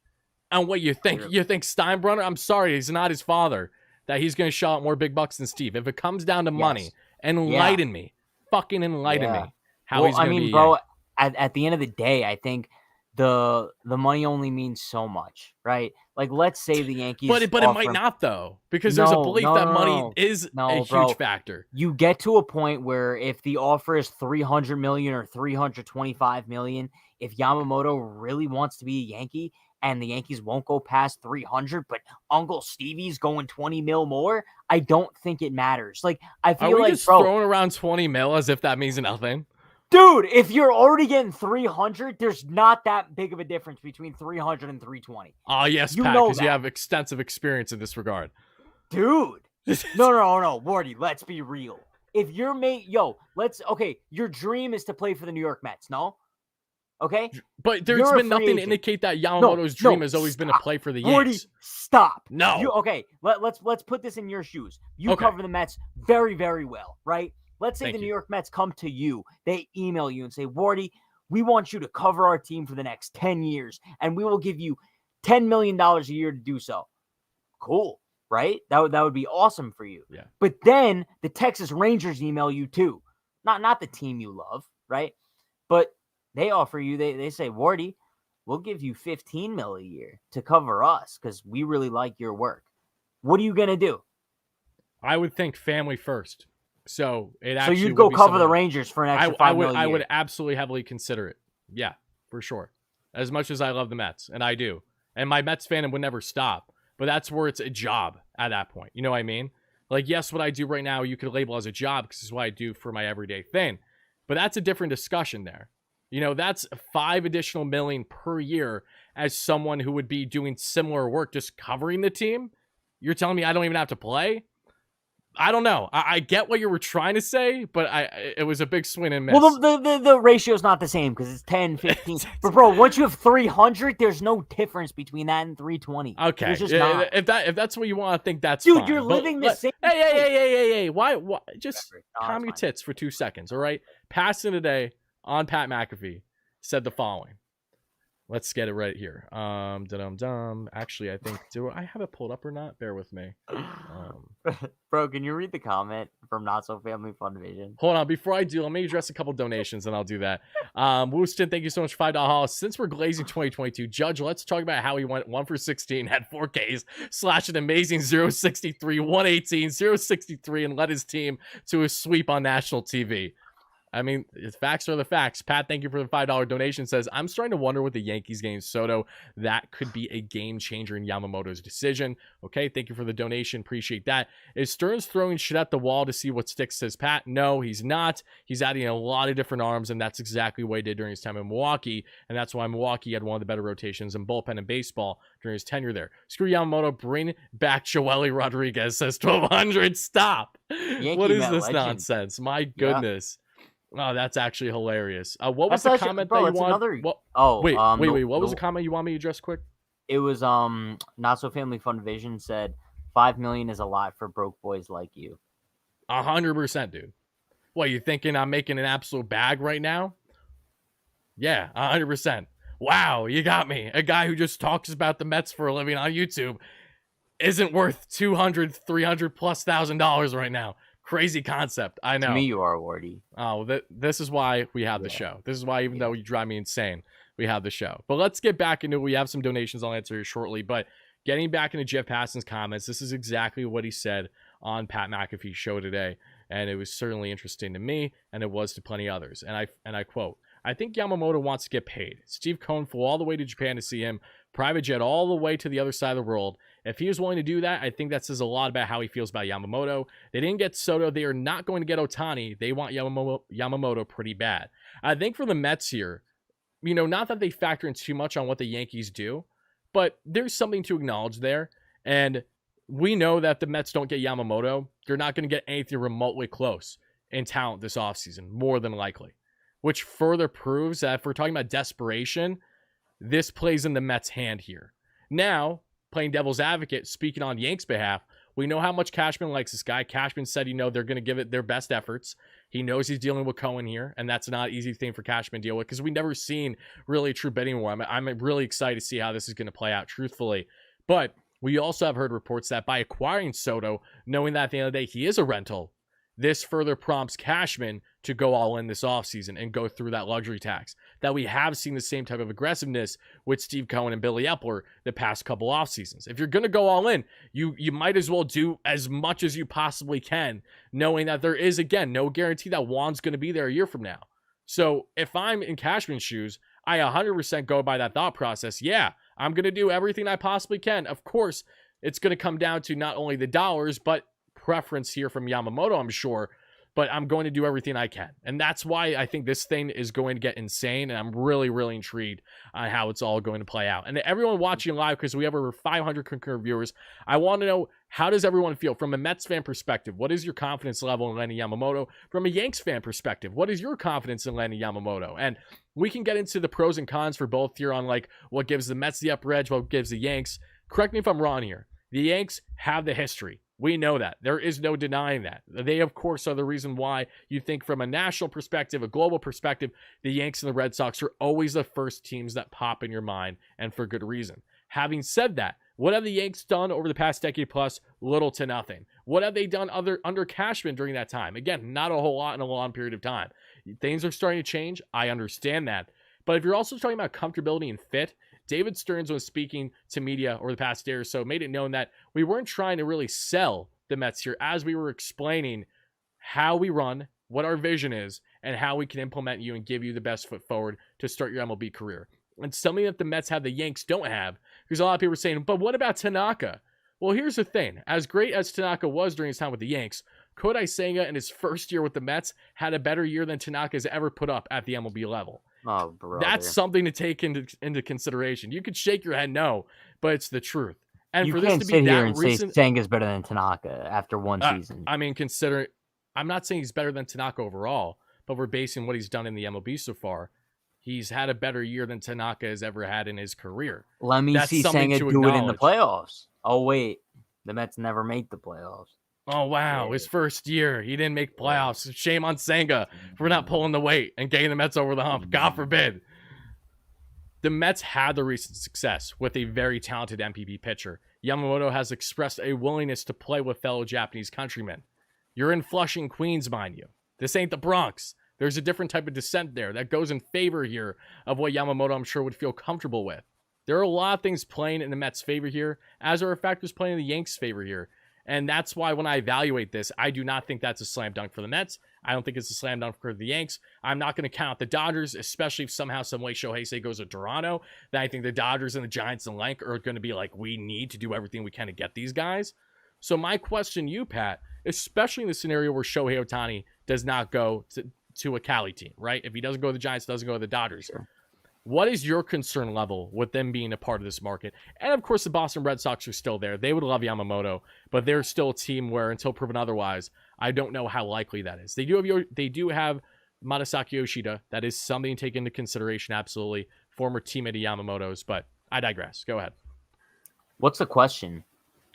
And what you think? You think Steinbrenner? I'm sorry, he's not his father. That he's going to shell out more big bucks than Steve. If it comes down to money, enlighten me. Fucking enlighten me. How he's going to be. Bro, at the end of the day, I think the money only means so much, right? Like, let's say the Yankees. But it might not, though, because there's a belief that money is a huge factor. You get to a point where if the offer is $300 million or $325 million, if Yamamoto really wants to be a Yankee and the Yankees won't go past 300, but Uncle Stevie's going 20 mil more, I don't think it matters. Like, I feel like, just throwing around 20 mil as if that means nothing. Dude, if you're already getting 300, there's not that big of a difference between 300 and 320. Oh, yes, Pat, because you have extensive experience in this regard. Dude. No, Wardy, let's be real. If you're your dream is to play for the New York Mets, no? Okay? But there's been nothing to indicate that Yamamoto's dream has always been to play for the Yankees. Wardy, stop. No. Let's put this in your shoes. You cover the Mets very, very well, right? Let's say New York Mets come to you. They email you and say, Wardy, we want you to cover our team for the next 10 years, and we will give you $10 million a year to do so. Cool, right? That would be awesome for you. Yeah. But then the Texas Rangers email you too. Not the team you love, right? But they offer you, they say, Wardy, we'll give you $15 million a year to cover us because we really like your work. What are you going to do? I would think family first. So you'd go cover the Rangers for an extra $5 million. I would absolutely heavily consider it. Yeah, for sure. As much as I love the Mets, and I do. And my Mets fandom would never stop. But that's where it's a job at that point. You know what I mean? Like, yes, what I do right now, you could label as a job because it's what I do for my everyday thing. But that's a different discussion there. You know, that's $5 additional million per year as someone who would be doing similar work, just covering the team. You're telling me I don't even have to play? I don't know. I get what you were trying to say, but it was a big swing and miss. Well, the ratio's not the same because it's 10, 15. But bro, once you have 300, there's no difference between that and 320. Okay, just not. If that's what you want to think, that's dude, fine. You're living the same. Hey! Why? Just calm your tits for 2 seconds, all right? Passan today on Pat McAfee said the following. Let's get it right here. Actually, I think, do I have it pulled up or not? Bear with me. Bro, can you read the comment from Not So Family Fun Vision? Hold on. Before I do, let me address a couple donations, and I'll do that. Wooston, thank you so much for $5 haul. Since we're glazing 2022, Judge, let's talk about how he went 1 for 16, had 4 Ks, slashed an amazing 063, 118, 063, and led his team to a sweep on national TV. I mean, facts are the facts. Pat, thank you for the $5 donation. Says, I'm starting to wonder with the Yankees getting Soto, that could be a game changer in Yamamoto's decision. Okay, thank you for the donation. Appreciate that. Is Stearns throwing shit at the wall to see what sticks, says Pat? No, he's not. He's adding a lot of different arms, and that's exactly what he did during his time in Milwaukee. And that's why Milwaukee had one of the better rotations in bullpen and baseball during his tenure there. Screw Yamamoto. Bring back Joely Rodriguez, says 1200. Stop. What is this nonsense? My goodness. Yeah. Oh, that's actually hilarious. What was the comment that you want? Wait. What was the comment you want me to address quick? It was Not So Family Fun Vision said $5 million is a lot for broke boys like you. 100%, dude. What, you thinking I'm making an absolute bag right now? Yeah, 100%. Wow, you got me. A guy who just talks about the Mets for a living on YouTube isn't worth $200,000, $300,000+ right now. Crazy concept. I know. To me, you are, Wardy. Oh, this is why we have the show. This is why, even though you drive me insane, we have the show. But let's get back into it. We have some donations I'll answer shortly. But getting back into Jeff Passan's comments, this is exactly what he said on Pat McAfee's show today. And it was certainly interesting to me, and it was to plenty others. And I quote, I think Yamamoto wants to get paid. Steve Cohen flew all the way to Japan to see him, private jet all the way to the other side of the world. If he was willing to do that, I think that says a lot about how he feels about Yamamoto. They didn't get Soto. They are not going to get Ohtani. They want Yamamoto pretty bad. I think for the Mets here, not that they factor in too much on what the Yankees do, but there's something to acknowledge there. And we know that the Mets don't get Yamamoto. They're not going to get anything remotely close in talent this offseason, more than likely. Which further proves that if we're talking about desperation, this plays in the Mets' hand here. Now, playing devil's advocate, speaking on Yanks' behalf, we know how much Cashman likes this guy. Cashman said, they're going to give it their best efforts. He knows he's dealing with Cohen here, and that's not an easy thing for Cashman to deal with because we've never seen really a true bidding war. I'm really excited to see how this is going to play out, truthfully. But we also have heard reports that by acquiring Soto, knowing that at the end of the day he is a rental, this further prompts Cashman to go all in this offseason and go through that luxury tax. That we have seen the same type of aggressiveness with Steve Cohen and Billy Epler the past couple offseasons. If you're going to go all in, you might as well do as much as you possibly can, knowing that there is, again, no guarantee that Juan's going to be there a year from now. So if I'm in Cashman's shoes, I 100% go by that thought process. Yeah, I'm going to do everything I possibly can. Of course, it's going to come down to not only the dollars, but preference here from Yamamoto, I'm sure, but I'm going to do everything I can. And that's why I think this thing is going to get insane, and I'm really, really intrigued on how it's all going to play out. And to everyone watching live, because we have over 500 concurrent viewers, I want to know, how does everyone feel? From a Mets fan perspective, what is your confidence level in landing Yamamoto? From a Yanks fan perspective, what is your confidence in landing Yamamoto? And we can get into the pros and cons for both here on like what gives the Mets the upper edge, what gives the Yanks. Correct me if I'm wrong here. The Yanks have the history. We know that. There is no denying that. They, of course, are the reason why you think from a national perspective, a global perspective, the Yanks and the Red Sox are always the first teams that pop in your mind, and for good reason. Having said that, what have the Yanks done over the past decade plus? Little to nothing. What have they done under Cashman during that time? Again, not a whole lot in a long period of time. Things are starting to change. I understand that. But if you're also talking about comfortability and fit, David Stearns, was speaking to media over the past day or so, made it known that we weren't trying to really sell the Mets here as we were explaining how we run, what our vision is, and how we can implement you and give you the best foot forward to start your MLB career. And something that the Mets have the Yanks don't have, because a lot of people are saying, but what about Tanaka? Well, here's the thing. As great as Tanaka was during his time with the Yanks, Kodai Senga in his first year with the Mets had a better year than Tanaka's ever put up at the MLB level. Oh, brother. That's something to take into consideration. You could shake your head no, but it's the truth. And you for can't this to sit be here that and recent, say Senga's better than Tanaka after one season. I mean, considering I'm not saying he's better than Tanaka overall, but we're basing what he's done in the MLB so far. He's had a better year than Tanaka has ever had in his career. Let me That's see something Senga to do it in the acknowledge. playoffs. Oh, wait. The Mets never make the playoffs. Oh, wow. His first year. He didn't make playoffs. Shame on Senga for not pulling the weight and getting the Mets over the hump. God forbid. The Mets had the recent success with a very talented MPB pitcher. Yamamoto has expressed a willingness to play with fellow Japanese countrymen. You're in Flushing, Queens, mind you. This ain't the Bronx. There's a different type of descent there that goes in favor here of what Yamamoto, I'm sure, would feel comfortable with. There are a lot of things playing in the Mets' favor here, as are factors playing in the Yanks' favor here. And that's why when I evaluate this, I do not think that's a slam dunk for the Mets. I don't think it's a slam dunk for the Yanks. I'm not going to count the Dodgers, especially if somehow, some way Shohei Say goes to Toronto. Then I think the Dodgers and the Giants and Lank are going to be like, we need to do everything we can to get these guys. So my question to you, Pat, especially in the scenario where Shohei Ohtani does not go to a Cali team, right? If he doesn't go to the Giants, doesn't go to the Dodgers. Sure. What is your concern level with them being a part of this market? And of course, the Boston Red Sox are still there. They would love Yamamoto, but they're still a team where, until proven otherwise, I don't know how likely that is. They do have Matsuyama Yoshida. That is something to take into consideration, absolutely. Former teammate of Yamamoto's, but I digress. Go ahead. What's the question?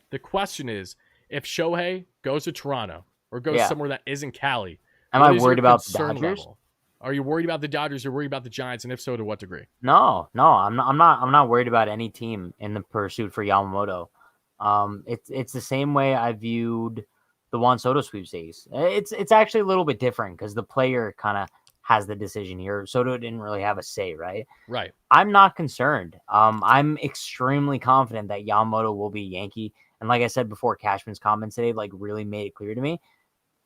The question is, if Shohei goes to Toronto or goes somewhere that isn't Cali, am I worried about the Dodgers? Level? Are you worried about the Dodgers? Or worried about the Giants? And if so, to what degree? No, I'm not worried about any team in the pursuit for Yamamoto. It's the same way I viewed the Juan Soto sweepstakes. It's actually a little bit different because the player kind of has the decision here. Soto didn't really have a say, right? Right. I'm not concerned. I'm extremely confident that Yamamoto will be Yankee. And like I said before, Cashman's comments today like really made it clear to me.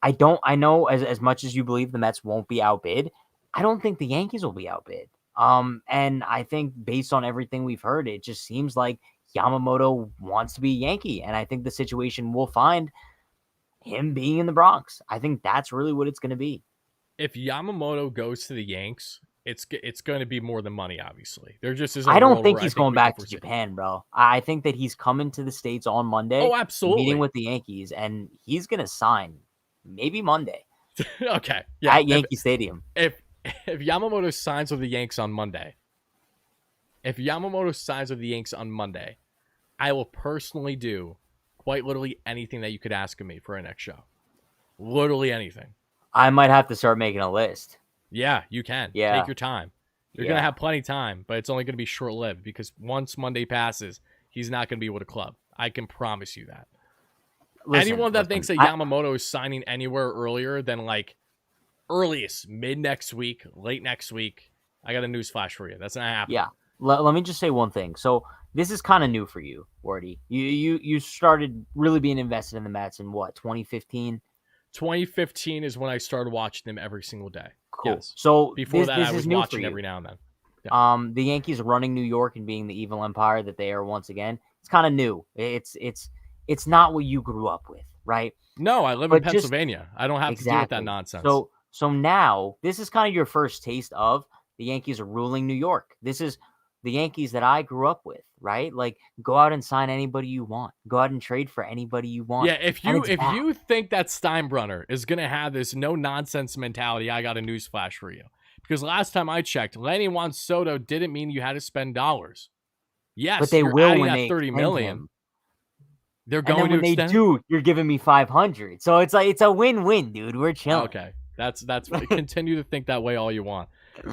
I know as much as you believe the Mets won't be outbid, I don't think the Yankees will be outbid. And I think based on everything we've heard, it just seems like Yamamoto wants to be Yankee. And I think the situation will find him being in the Bronx. I think that's really what it's going to be. If Yamamoto goes to the Yanks, it's going to be more than money, obviously. There just isn't. I don't think he's going back to Japan, bro. I think that he's coming to the States on Monday. Oh, absolutely. Meeting with the Yankees, and he's going to sign maybe Monday. Okay. Yeah. At Yankee Stadium. If Yamamoto signs with the Yanks on Monday, I will personally do quite literally anything that you could ask of me for our next show. Literally anything. I might have to start making a list. Yeah, you can. Yeah. Take your time. You're going to have plenty of time, but it's only going to be short-lived because once Monday passes, he's not going to be with a club. I can promise you that. Anyone that thinks that Yamamoto is signing anywhere earlier than like earliest mid next week, late next week, I got a news flash for you. That's not happening. Yeah. Let me just say one thing. So this is kind of new for you, Wardy. You started really being invested in the Mets in what, 2015? 2015 is when I started watching them every single day. Cool. Yes. So before that, I was watching every now and then. Yeah. The Yankees running New York and being the evil empire that they are once again. It's kind of new. It's not what you grew up with, right? No, I live in Pennsylvania. I don't have to deal with that nonsense. So now this is kind of your first taste of the Yankees are ruling New York. This is the Yankees that I grew up with, right? Like, go out and sign anybody you want. Go out and trade for anybody you want. Yeah, if you think that Steinbrenner is going to have this no-nonsense mentality, I got a news flash for you. Because last time I checked, landing Juan Soto didn't mean you had to spend dollars. Yes, but they will when they $30 million. Him. They're going to extend. They do, you're giving me $500. So it's like it's a win-win, dude. We're chilling. Okay, that's continue to think that way all you want.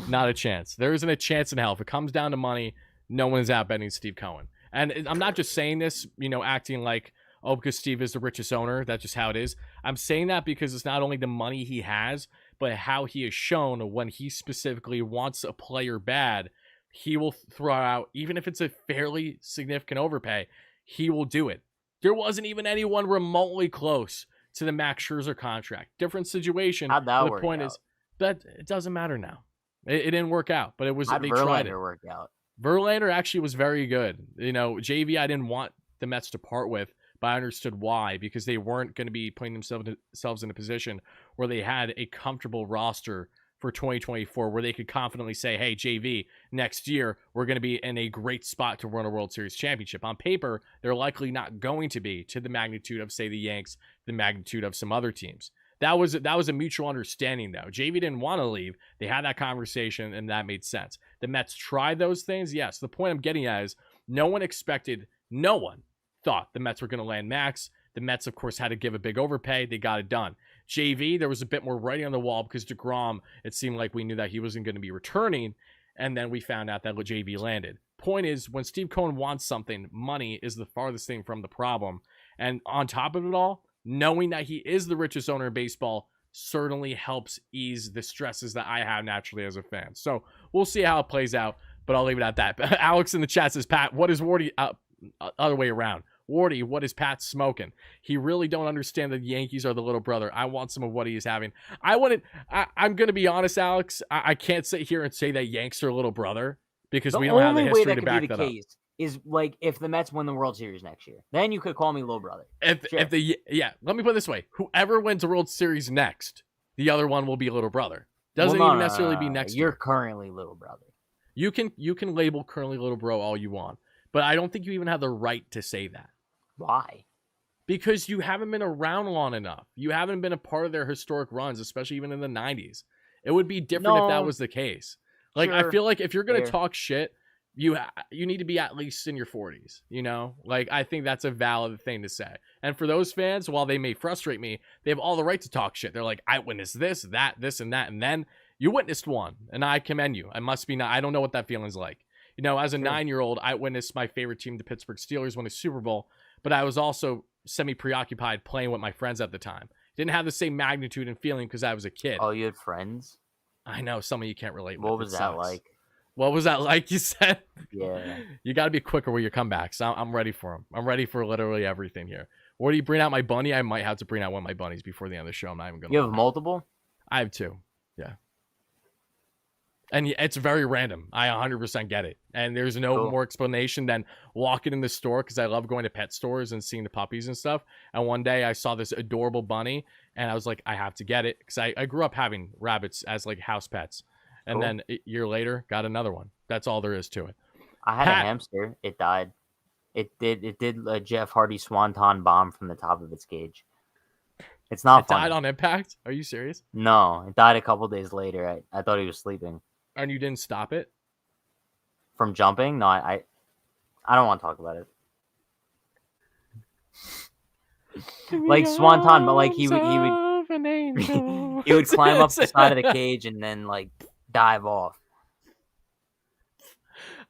Not a chance. There isn't a chance in hell. If it comes down to money, no one is outbetting Steve Cohen. And I'm not just saying this, acting like, oh, because Steve is the richest owner. That's just how it is. I'm saying that because it's not only the money he has, but how he has shown when he specifically wants a player bad, he will throw out, even if it's a fairly significant overpay, he will do it. There wasn't even anyone remotely close to the Max Scherzer contract. Different situation. How'd that work out? The point is that it doesn't matter now. It didn't work out, but it was. They tried it. Work out. Verlander actually was very good. JV I didn't want the Mets to part with, but I understood why, because they weren't going to be putting themselves in a position where they had a comfortable roster for 2024 where they could confidently say, hey, JV, next year we're going to be in a great spot to run a World Series championship. On paper, they're likely not going to be to the magnitude of, say, the Yanks, the magnitude of some other teams. That was a mutual understanding, though. JV didn't want to leave. They had that conversation, and that made sense. The Mets tried those things. Yes, the point I'm getting at is no one thought the Mets were going to land Max. The Mets, of course, had to give a big overpay. They got it done. JV, there was a bit more writing on the wall because DeGrom, it seemed like we knew that he wasn't going to be returning, and then we found out that JV landed. Point is, when Steve Cohen wants something, money is the farthest thing from the problem. And on top of it all, knowing that he is the richest owner in baseball certainly helps ease the stresses that I have naturally as a fan. So we'll see how it plays out, but I'll leave it at that. Alex in the chat says, Pat, what is Wardy? Other way around. Wardy, what is Pat smoking? He really don't understand that the Yankees are the little brother. I want some of what he is having. I'm going to be honest, Alex. I can't sit here and say that Yanks are little brother because we don't have the history to back that up. Is like if the Mets win the World Series next year, then you could call me little brother. Let me put it this way: whoever wins the World Series next, the other one will be little brother. Doesn't even necessarily be next year. You're currently little brother. You can label currently little bro all you want, but I don't think you even have the right to say that. Why? Because you haven't been around long enough. You haven't been a part of their historic runs, especially even in the 90s. It would be different if that was the case. Like, sure. I feel like if you're going to talk shit, you need to be at least in your 40s, you know? Like, I think that's a valid thing to say. And for those fans, while they may frustrate me, they have all the right to talk shit. They're like, I witnessed this, that, this, and that. And then you witnessed one, and I commend you. I don't know what that feeling's like. You know, as a 9-year-old, I witnessed my favorite team, the Pittsburgh Steelers, win a Super Bowl, but I was also semi-preoccupied playing with my friends at the time. Didn't have the same magnitude and feeling because I was a kid. Oh, you had friends? I know, some of you can't relate. What was that like? What was that like, you said? Yeah. You got to be quicker with your comebacks. I'm ready for them. I'm ready for literally everything here. Or do you bring out my bunny? I might have to bring out one of my bunnies before the end of the show. I'm not even going to. You have multiple? I have 2. Yeah. And it's very random. I 100% get it. And there's no more explanation than walking in the store because I love going to pet stores and seeing the puppies and stuff. And one day I saw this adorable bunny and I was like, I have to get it because I grew up having rabbits as like house pets. And then a year later, got another one. That's all there is to it. I had a hamster. It died. It did a Jeff Hardy swanton bomb from the top of its cage. It's not funny. It died on impact? Are you serious? No, it died a couple days later. I thought he was sleeping. And you didn't stop it? From jumping? No, I don't want to talk about it. Like swanton, but like he would he would climb up the side of the cage and then like dive off.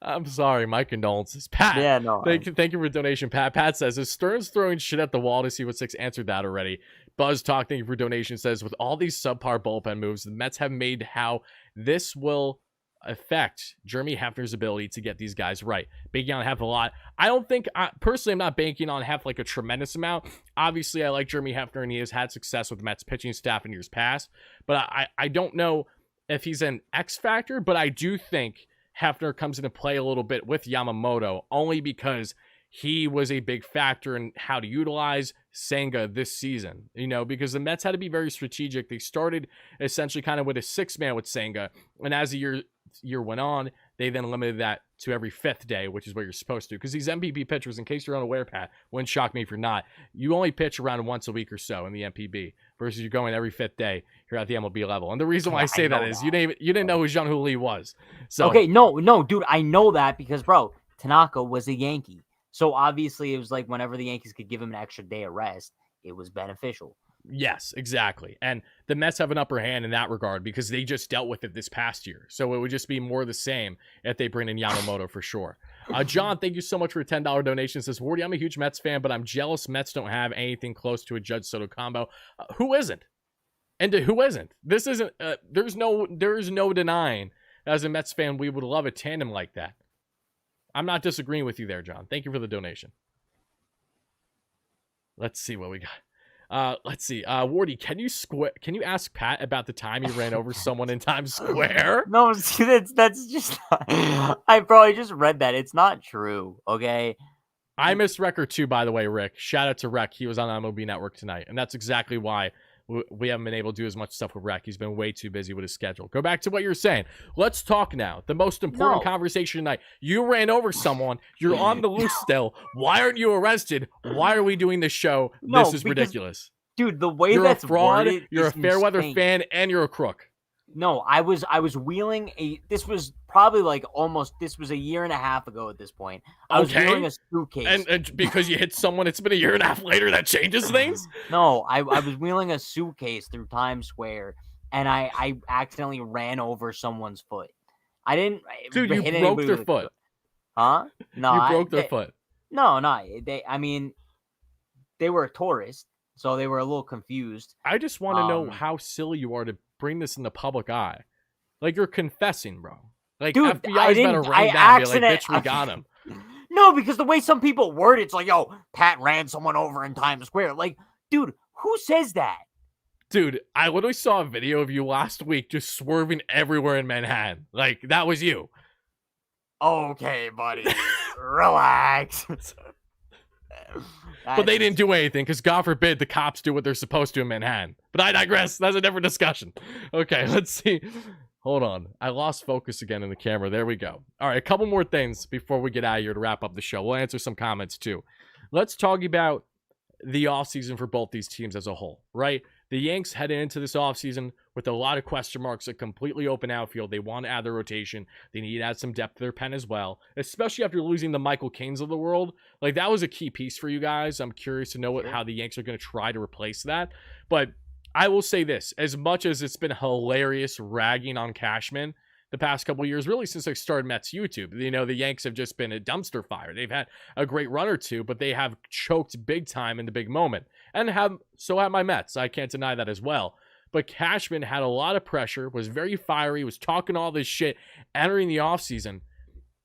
I'm sorry, my condolences, Pat. Yeah, no. Thank you for the donation, Pat. Pat says, is Stearns throwing shit at the wall to see what six answered that already? Buzz Talk, thank you for donation, says, with all these subpar bullpen moves, the Mets have made how this will affect Jeremy Hefner's ability to get these guys right. Banking on Hef a lot. I don't think, personally, I'm not banking on Hef like a tremendous amount. Obviously, I like Jeremy Hefner, and he has had success with the Mets pitching staff in years past. But I don't know if he's an X factor, but I do think Hefner comes into play a little bit with Yamamoto, only because he was a big factor in how to utilize Senga this season, you know, because the Mets had to be very strategic. They started essentially kind of with a 6-man with Senga, and as the year went on, they then limited that to every 5th day, which is what you're supposed to. Because these MPB pitchers, in case you're unaware, Pat, wouldn't shock me if you're not, you only pitch around once a week or so in the MPB, versus you're going every 5th day here at the MLB level. And the reason why I say that is you didn't know who Jung-Hoo Lee was. So okay, no, dude, I know that because, bro, Tanaka was a Yankee. So obviously it was like whenever the Yankees could give him an extra day of rest, it was beneficial. Yes, exactly. And the Mets have an upper hand in that regard because they just dealt with it this past year. So it would just be more the same if they bring in Yamamoto for sure. John, thank you so much for a $10 donation. Says, Wardy, I'm a huge Mets fan, but I'm jealous Mets don't have anything close to a Judge Soto combo. Who isn't? And who isn't? This isn't, there's no denying as a Mets fan, we would love a tandem like that. I'm not disagreeing with you there, John. Thank you for the donation. Let's see what we got. Let's see. Wardy, can you ask Pat about the time he ran over someone in Times Square? No, that's just I probably just read that. It's not true. Okay. I missed Record too, by the way, Rick. Shout out to Rick. He was on MLB Network tonight, and that's exactly why we haven't been able to do as much stuff with Rec. He's been way too busy with his schedule. Go back to what you're saying. Let's talk now. The most important conversation tonight. You ran over someone. You're on the loose still. Why aren't you arrested? Why are we doing this show? This is ridiculous. Dude, the way you're that's a fraud, worded you're a fair weather insane. fan, and you're a crook. No, I was wheeling this was probably like this was a year and a half ago at this point. I was wheeling a suitcase. And because you hit someone, it's been a year and a half later, that changes things? No, I was wheeling a suitcase through Times Square, and I accidentally ran over someone's foot. I didn't Dude, you broke their foot. Huh? No, you broke their foot. No, they were a tourist, so they were a little confused. I just want to know how silly you are to bring this in the public eye. Like, you're confessing, bro. Like, dude, FBI's better rain down and be like, bitch, we got him. No, because the way some people word it's like, yo, Pat ran someone over in Times Square. Like, dude, who says that? Dude, I literally saw a video of you last week just swerving everywhere in Manhattan. Like, that was you. Okay, buddy. Relax. But they didn't do anything because, God forbid, the cops do what they're supposed to in Manhattan. But I digress. That's a different discussion. Okay, let's see. Hold on. I lost focus again in the camera. There we go. All right, a couple more things before we get out of here to wrap up the show. We'll answer some comments, too. Let's talk about the offseason for both these teams as a whole, right? The Yanks headed into this offseason with a lot of question marks, a completely open outfield. They want to add their rotation. They need to add some depth to their pen as well, especially after losing the Michael Caines of the world. Like, that was a key piece for you guys. I'm curious to know how the Yanks are going to try to replace that. But I will say this, as much as it's been hilarious ragging on Cashman the past couple of years, really since I started Mets YouTube, you know, the Yanks have just been a dumpster fire. They've had a great run or two, but they have choked big time in the big moment. And so have my Mets. I can't deny that as well. But Cashman had a lot of pressure, was very fiery, was talking all this shit entering the offseason.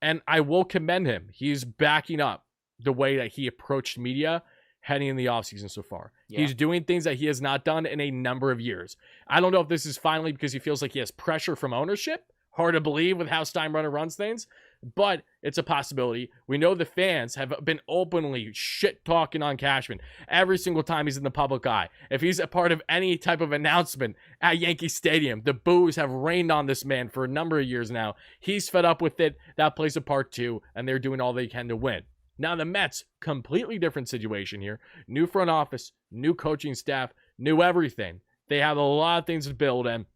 And I will commend him. He's backing up the way that he approached media heading in the offseason so far. Yeah. He's doing things that he has not done in a number of years. I don't know if this is finally because he feels like he has pressure from ownership. Hard to believe with how Steinbrenner runs things, but it's a possibility. We know the fans have been openly shit-talking on Cashman every single time he's in the public eye. If he's a part of any type of announcement at Yankee Stadium, the boos have rained on this man for a number of years now. He's fed up with it. That plays a part too, and they're doing all they can to win. Now the Mets, completely different situation here. New front office, new coaching staff, new everything. They have a lot of things to build, and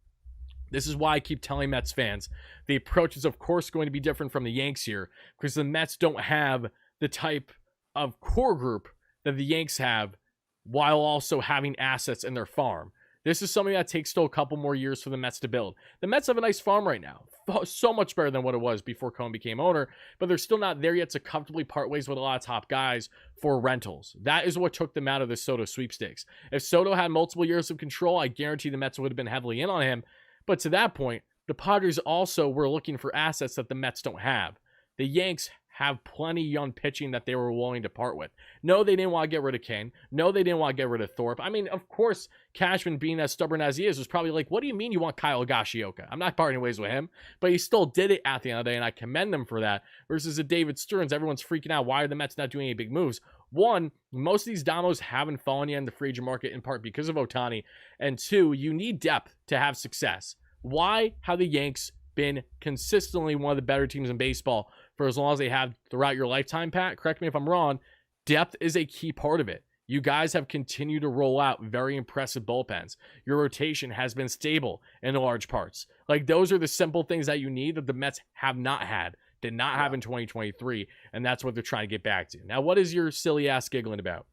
this is why I keep telling Mets fans, the approach is, of course, going to be different from the Yanks here because the Mets don't have the type of core group that the Yanks have while also having assets in their farm. This is something that takes still a couple more years for the Mets to build. The Mets have a nice farm right now, so much better than what it was before Cohen became owner, but they're still not there yet to comfortably part ways with a lot of top guys for rentals. That is what took them out of the Soto sweepstakes. If Soto had multiple years of control, I guarantee the Mets would have been heavily in on him. But to that point, the Padres also were looking for assets that the Mets don't have. The Yanks have plenty young pitching that they were willing to part with. No, they didn't want to get rid of Kane. No, they didn't want to get rid of Thorpe. I mean, of course, Cashman, being as stubborn as he is, was probably like, what do you mean you want Kyle Higashioka? I'm not parting ways with him. But he still did it at the end of the day, and I commend them for that. Versus a David Stearns, everyone's freaking out. Why are the Mets not doing any big moves? One, most of these dominoes haven't fallen yet in the free agent market in part because of Ohtani. And two, you need depth to have success. Why have the Yanks been consistently one of the better teams in baseball for as long as they have throughout your lifetime, Pat? Correct me if I'm wrong. Depth is a key part of it. You guys have continued to roll out very impressive bullpens. Your rotation has been stable in large parts. Like, those are the simple things that you need that the Mets have not had, did not have in 2023, and that's what they're trying to get back to. Now, what is your silly ass giggling about?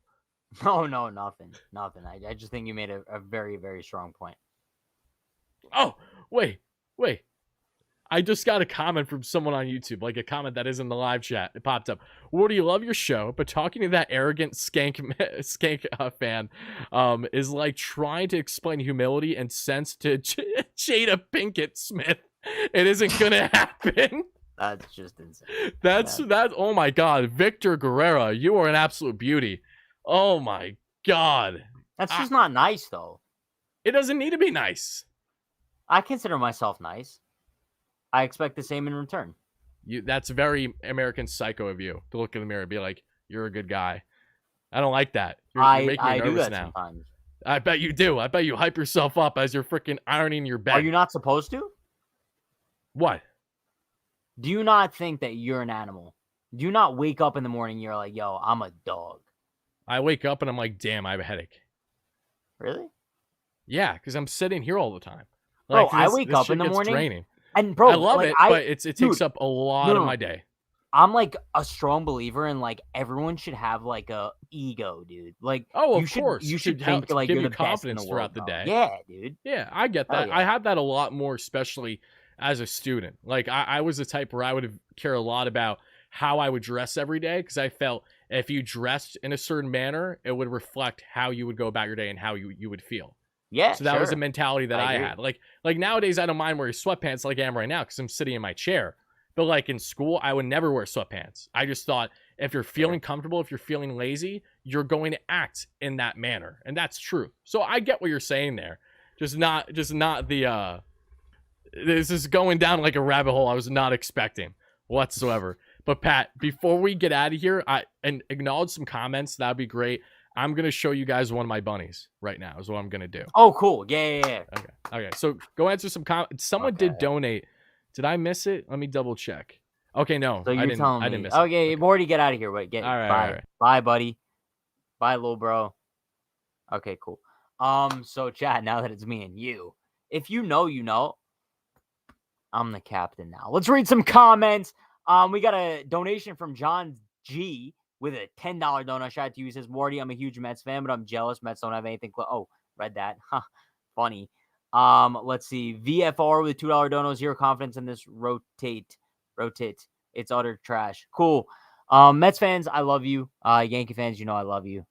No, nothing. I just think you made a very, very strong point. Oh, wait. I just got a comment from someone on YouTube, like a comment that is in the live chat. It popped up. Wardy, love your show, but talking to that arrogant skank fan is like trying to explain humility and sense to Jada Pinkett Smith. It isn't going to happen. That's just insane. That. Oh my God. Victor Guerrera, you are an absolute beauty. Oh my God. That's just not nice, though. It doesn't need to be nice. I consider myself nice. I expect the same in return. That's very American Psycho of you to look in the mirror and be like, you're a good guy. I don't like that. You're making me nervous now. Sometimes. I bet you do. I bet you hype yourself up as you're freaking ironing your bed. Are you not supposed to? What? Do you not think that you're an animal? Do you not wake up in the morning, you're like, yo, I'm a dog? I wake up and I'm like, damn, I have a headache. Really? Yeah, because I'm sitting here all the time. Bro, I wake up in the morning. Draining. And bro, I love it, but it takes up a lot of my day. I'm like a strong believer in like everyone should have like a ego, dude. Like, of course, you should think like you're the confidence best in the throughout world, the day. Yeah, dude. Yeah, I get that. Yeah. I have that a lot more, especially as a student. Like I was the type where I would care a lot about how I would dress every day, because I felt if you dressed in a certain manner, it would reflect how you would go about your day and how you would feel. Yeah, so that was a mentality that I had. Like nowadays, I don't mind wearing sweatpants like I am right now because I'm sitting in my chair. But like in school, I would never wear sweatpants. I just thought if you're feeling comfortable, if you're feeling lazy, you're going to act in that manner, and that's true. So I get what you're saying there. Just not the. This is going down like a rabbit hole I was not expecting whatsoever. But Pat, before we get out of here, and acknowledge some comments, that'd be great. I'm going to show you guys one of my bunnies right now is what I'm going to do. Oh, cool. Yeah. Okay. So go answer some comments. Someone did donate. Did I miss it? Let me double check. Okay, no. So you're telling me. I didn't miss it. Okay, Morty, get out of here. Wait, all right, bye. All right. Bye, buddy. Bye, little bro. Okay, cool. So chat, now that it's me and you, if you know, you know, I'm the captain now. Let's read some comments. We got a donation from John G with a $10 donut. Shout out to you. He says, Wardy, I'm a huge Mets fan, but I'm jealous. Mets don't have anything. Oh, read that. Huh. Funny. Let's see. VFR with a $2 dono. Zero confidence in this rotate. It's utter trash. Cool. Mets fans, I love you. Yankee fans, you know I love you.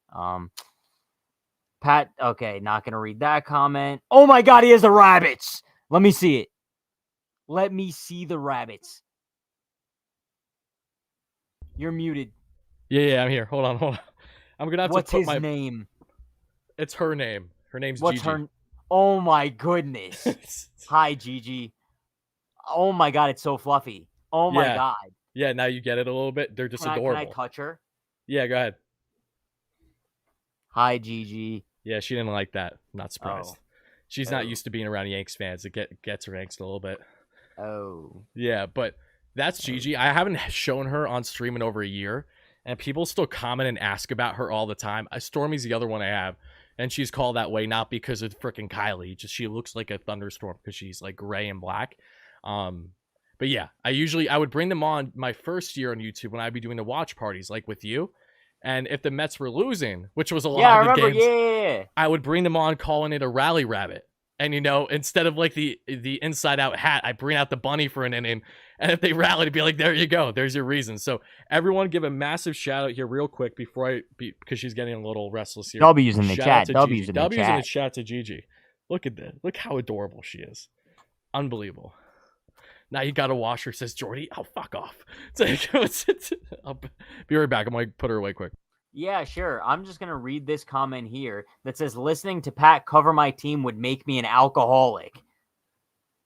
Pat, okay, not gonna read that comment. Oh my god, he has the rabbits. Let me see it. Let me see the rabbits. You're muted. Yeah, I'm here. Hold on. I'm gonna have What's to put his name? It's her name. Her name's What's Gigi. her? Oh my goodness. Hi, Gigi. Oh my god, it's so fluffy. Oh my god. Yeah, now you get it a little bit. They're just adorable. Can I touch her? Yeah, go ahead. Hi, Gigi. Yeah, she didn't like that. I'm not surprised. Oh. She's not used to being around Yanks fans. It gets her angst a little bit. Oh. Yeah, but that's Gigi. I haven't shown her on stream in over a year, and people still comment and ask about her all the time. Stormy's the other one I have, and she's called that way not because of freaking Kylie. Just she looks like a thunderstorm because she's like gray and black. But yeah, I would bring them on my first year on YouTube when I'd be doing the watch parties like with you. And if the Mets were losing, which was a lot of the games, I would bring them on calling it a rally rabbit. And, you know, instead of like the inside out hat, I bring out the bunny for an inning. And if they rally, to be like, there you go. There's your reason. So everyone give a massive shout out here real quick before because she's getting a little restless here. W's in the chat. W's in the chat to Gigi. Look at that. Look how adorable she is. Unbelievable. Now you gotta wash her, says Jordy. Oh, fuck off. I'll be right back. I'm gonna put her away quick. Yeah, sure. I'm just gonna read this comment here that says, listening to Pat cover my team would make me an alcoholic.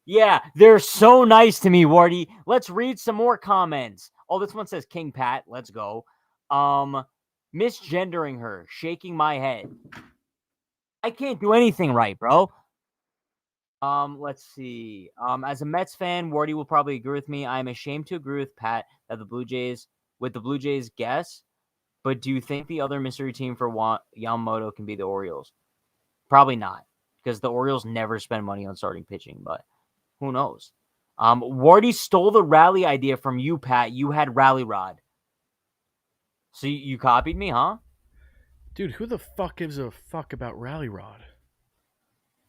Yeah, they're so nice to me, Wardy. Let's read some more comments. Oh, this one says King Pat. Let's go. Misgendering her, shaking my head. I can't do anything right, bro. Let's see. As a Mets fan, Wardy will probably agree with me. I'm ashamed to agree with Pat that the Blue Jays guess. But do you think the other mystery team for Yamamoto can be the Orioles? Probably not, because the Orioles never spend money on starting pitching, but who knows? Wardy stole the rally idea from you, Pat. You had Rally Rod. So you copied me, huh? Dude, who the fuck gives a fuck about Rally Rod?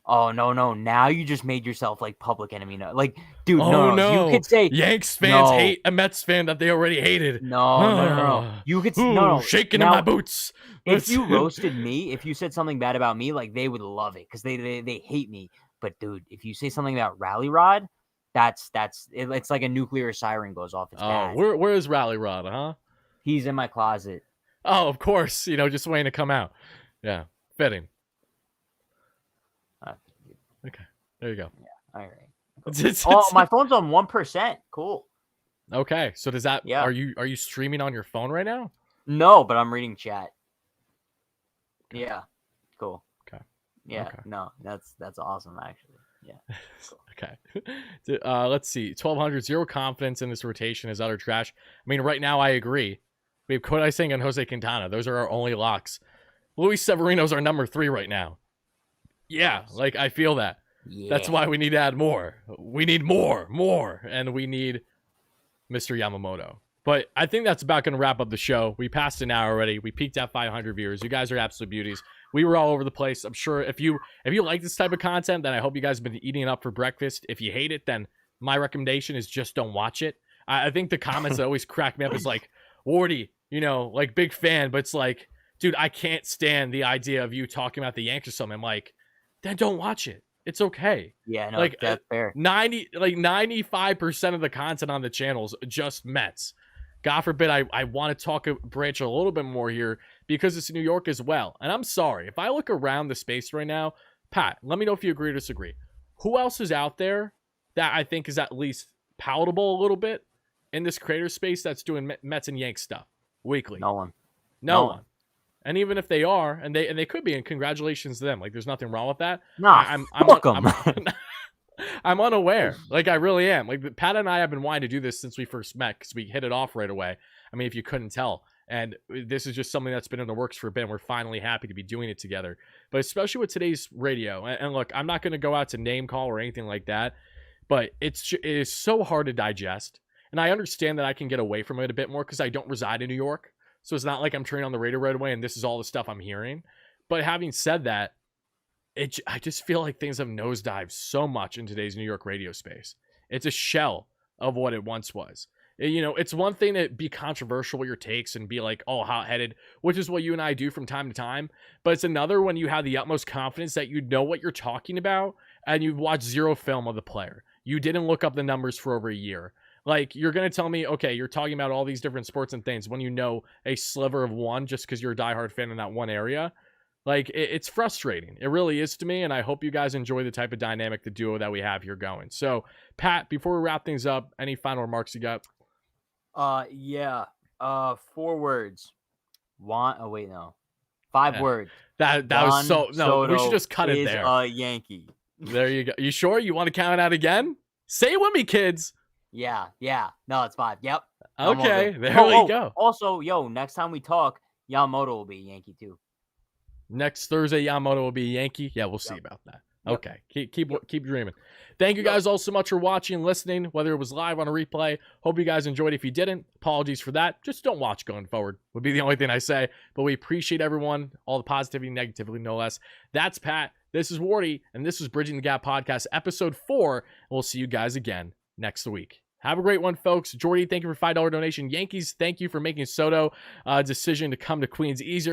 Oh, no. Now you just made yourself like public enemy. No. Like, dude, no. You could say Yanks fans hate a Mets fan that they already hated. No. You could shaking in my boots. If you roasted me, if you said something bad about me, like they would love it because they hate me. But dude, if you say something about Rally Rod, it's like a nuclear siren goes off. It's bad. Where is Rally Rod, huh? He's in my closet. Oh, of course. Just waiting to come out. Yeah, fitting. Okay, there you go. Yeah, all right. My phone's on 1%. Cool. Okay, so does that? Yeah. Are you streaming on your phone right now? No, but I'm reading chat. Okay. Yeah, cool. Okay. Yeah, Okay. no, that's awesome, actually. Yeah. Cool. Okay. Let's see. 1,200, zero confidence in this rotation is utter trash. I mean, right now, I agree. We have Kodai Singh and Jose Quintana. Those are our only locks. Luis Severino's our number 3 right now. Yeah, like, I feel that. Yeah. That's why we need to add more. We need more. And we need Mr. Yamamoto. But I think that's about going to wrap up the show. We passed an hour already. We peaked at 500 viewers. You guys are absolute beauties. We were all over the place. I'm sure if you like this type of content, then I hope you guys have been eating it up for breakfast. If you hate it, then my recommendation is just don't watch it. I think the comments that always crack me up is like, Wardy, like big fan, but it's like, dude, I can't stand the idea of you talking about the Yankees or something. I'm like, then don't watch it. It's okay. Yeah, no, like that's fair. 95% of the content on the channel is just Mets. God forbid I want to branch a little bit more here because it's New York as well. And I'm sorry, if I look around the space right now, Pat, let me know if you agree or disagree. Who else is out there that I think is at least palatable a little bit in this creator space that's doing Mets and Yanks stuff weekly? No one. No one. And even if they are, and they could be, and congratulations to them. Like, there's nothing wrong with that. No, I'm unaware. Like, I really am. Like, Pat and I have been wanting to do this since we first met because we hit it off right away. I mean, if you couldn't tell. And this is just something that's been in the works for a bit. And we're finally happy to be doing it together. But especially with today's radio. And look, I'm not going to go out to name call or anything like that. But it is so hard to digest. And I understand that I can get away from it a bit more because I don't reside in New York. So it's not like I'm turning on the radio right away and this is all the stuff I'm hearing. But having said that, I just feel like things have nosedived so much in today's New York radio space. It's a shell of what it once was. It's one thing to be controversial with your takes and be like, oh, hot-headed, which is what you and I do from time to time. But it's another when you have the utmost confidence that you know what you're talking about and you've watched zero film of the player. You didn't look up the numbers for over a year. Like, you're going to tell me, okay, you're talking about all these different sports and things when you know a sliver of one just because you're a diehard fan in that one area. Like, it's frustrating. It really is to me, and I hope you guys enjoy the type of dynamic, the duo that we have here going. So, Pat, before we wrap things up, any final remarks you got? Yeah. 4 words. Five words. That was so... No, Soto we should just cut it there. A Yankee. There you go. You sure? You want to count it out again? Say it with me, kids. Yeah. No, it's 5. Yep. Okay, there we go. Also, next time we talk, Yamamoto will be a Yankee too. Next Thursday, Yamamoto will be a Yankee. Yeah, we'll see about that. Okay, keep dreaming. Thank you guys all so much for watching and listening, whether it was live on a replay. Hope you guys enjoyed. If you didn't, apologies for that. Just don't watch going forward would be the only thing I say. But we appreciate everyone, all the positivity, negativity, no less. That's Pat. This is Wardy, and this is Bridging the Gap Podcast, episode 4. We'll see you guys again next week. Have a great one, folks. Jordy, thank you for $5 donation. Yankees, thank you for making Soto decision to come to Queens easier.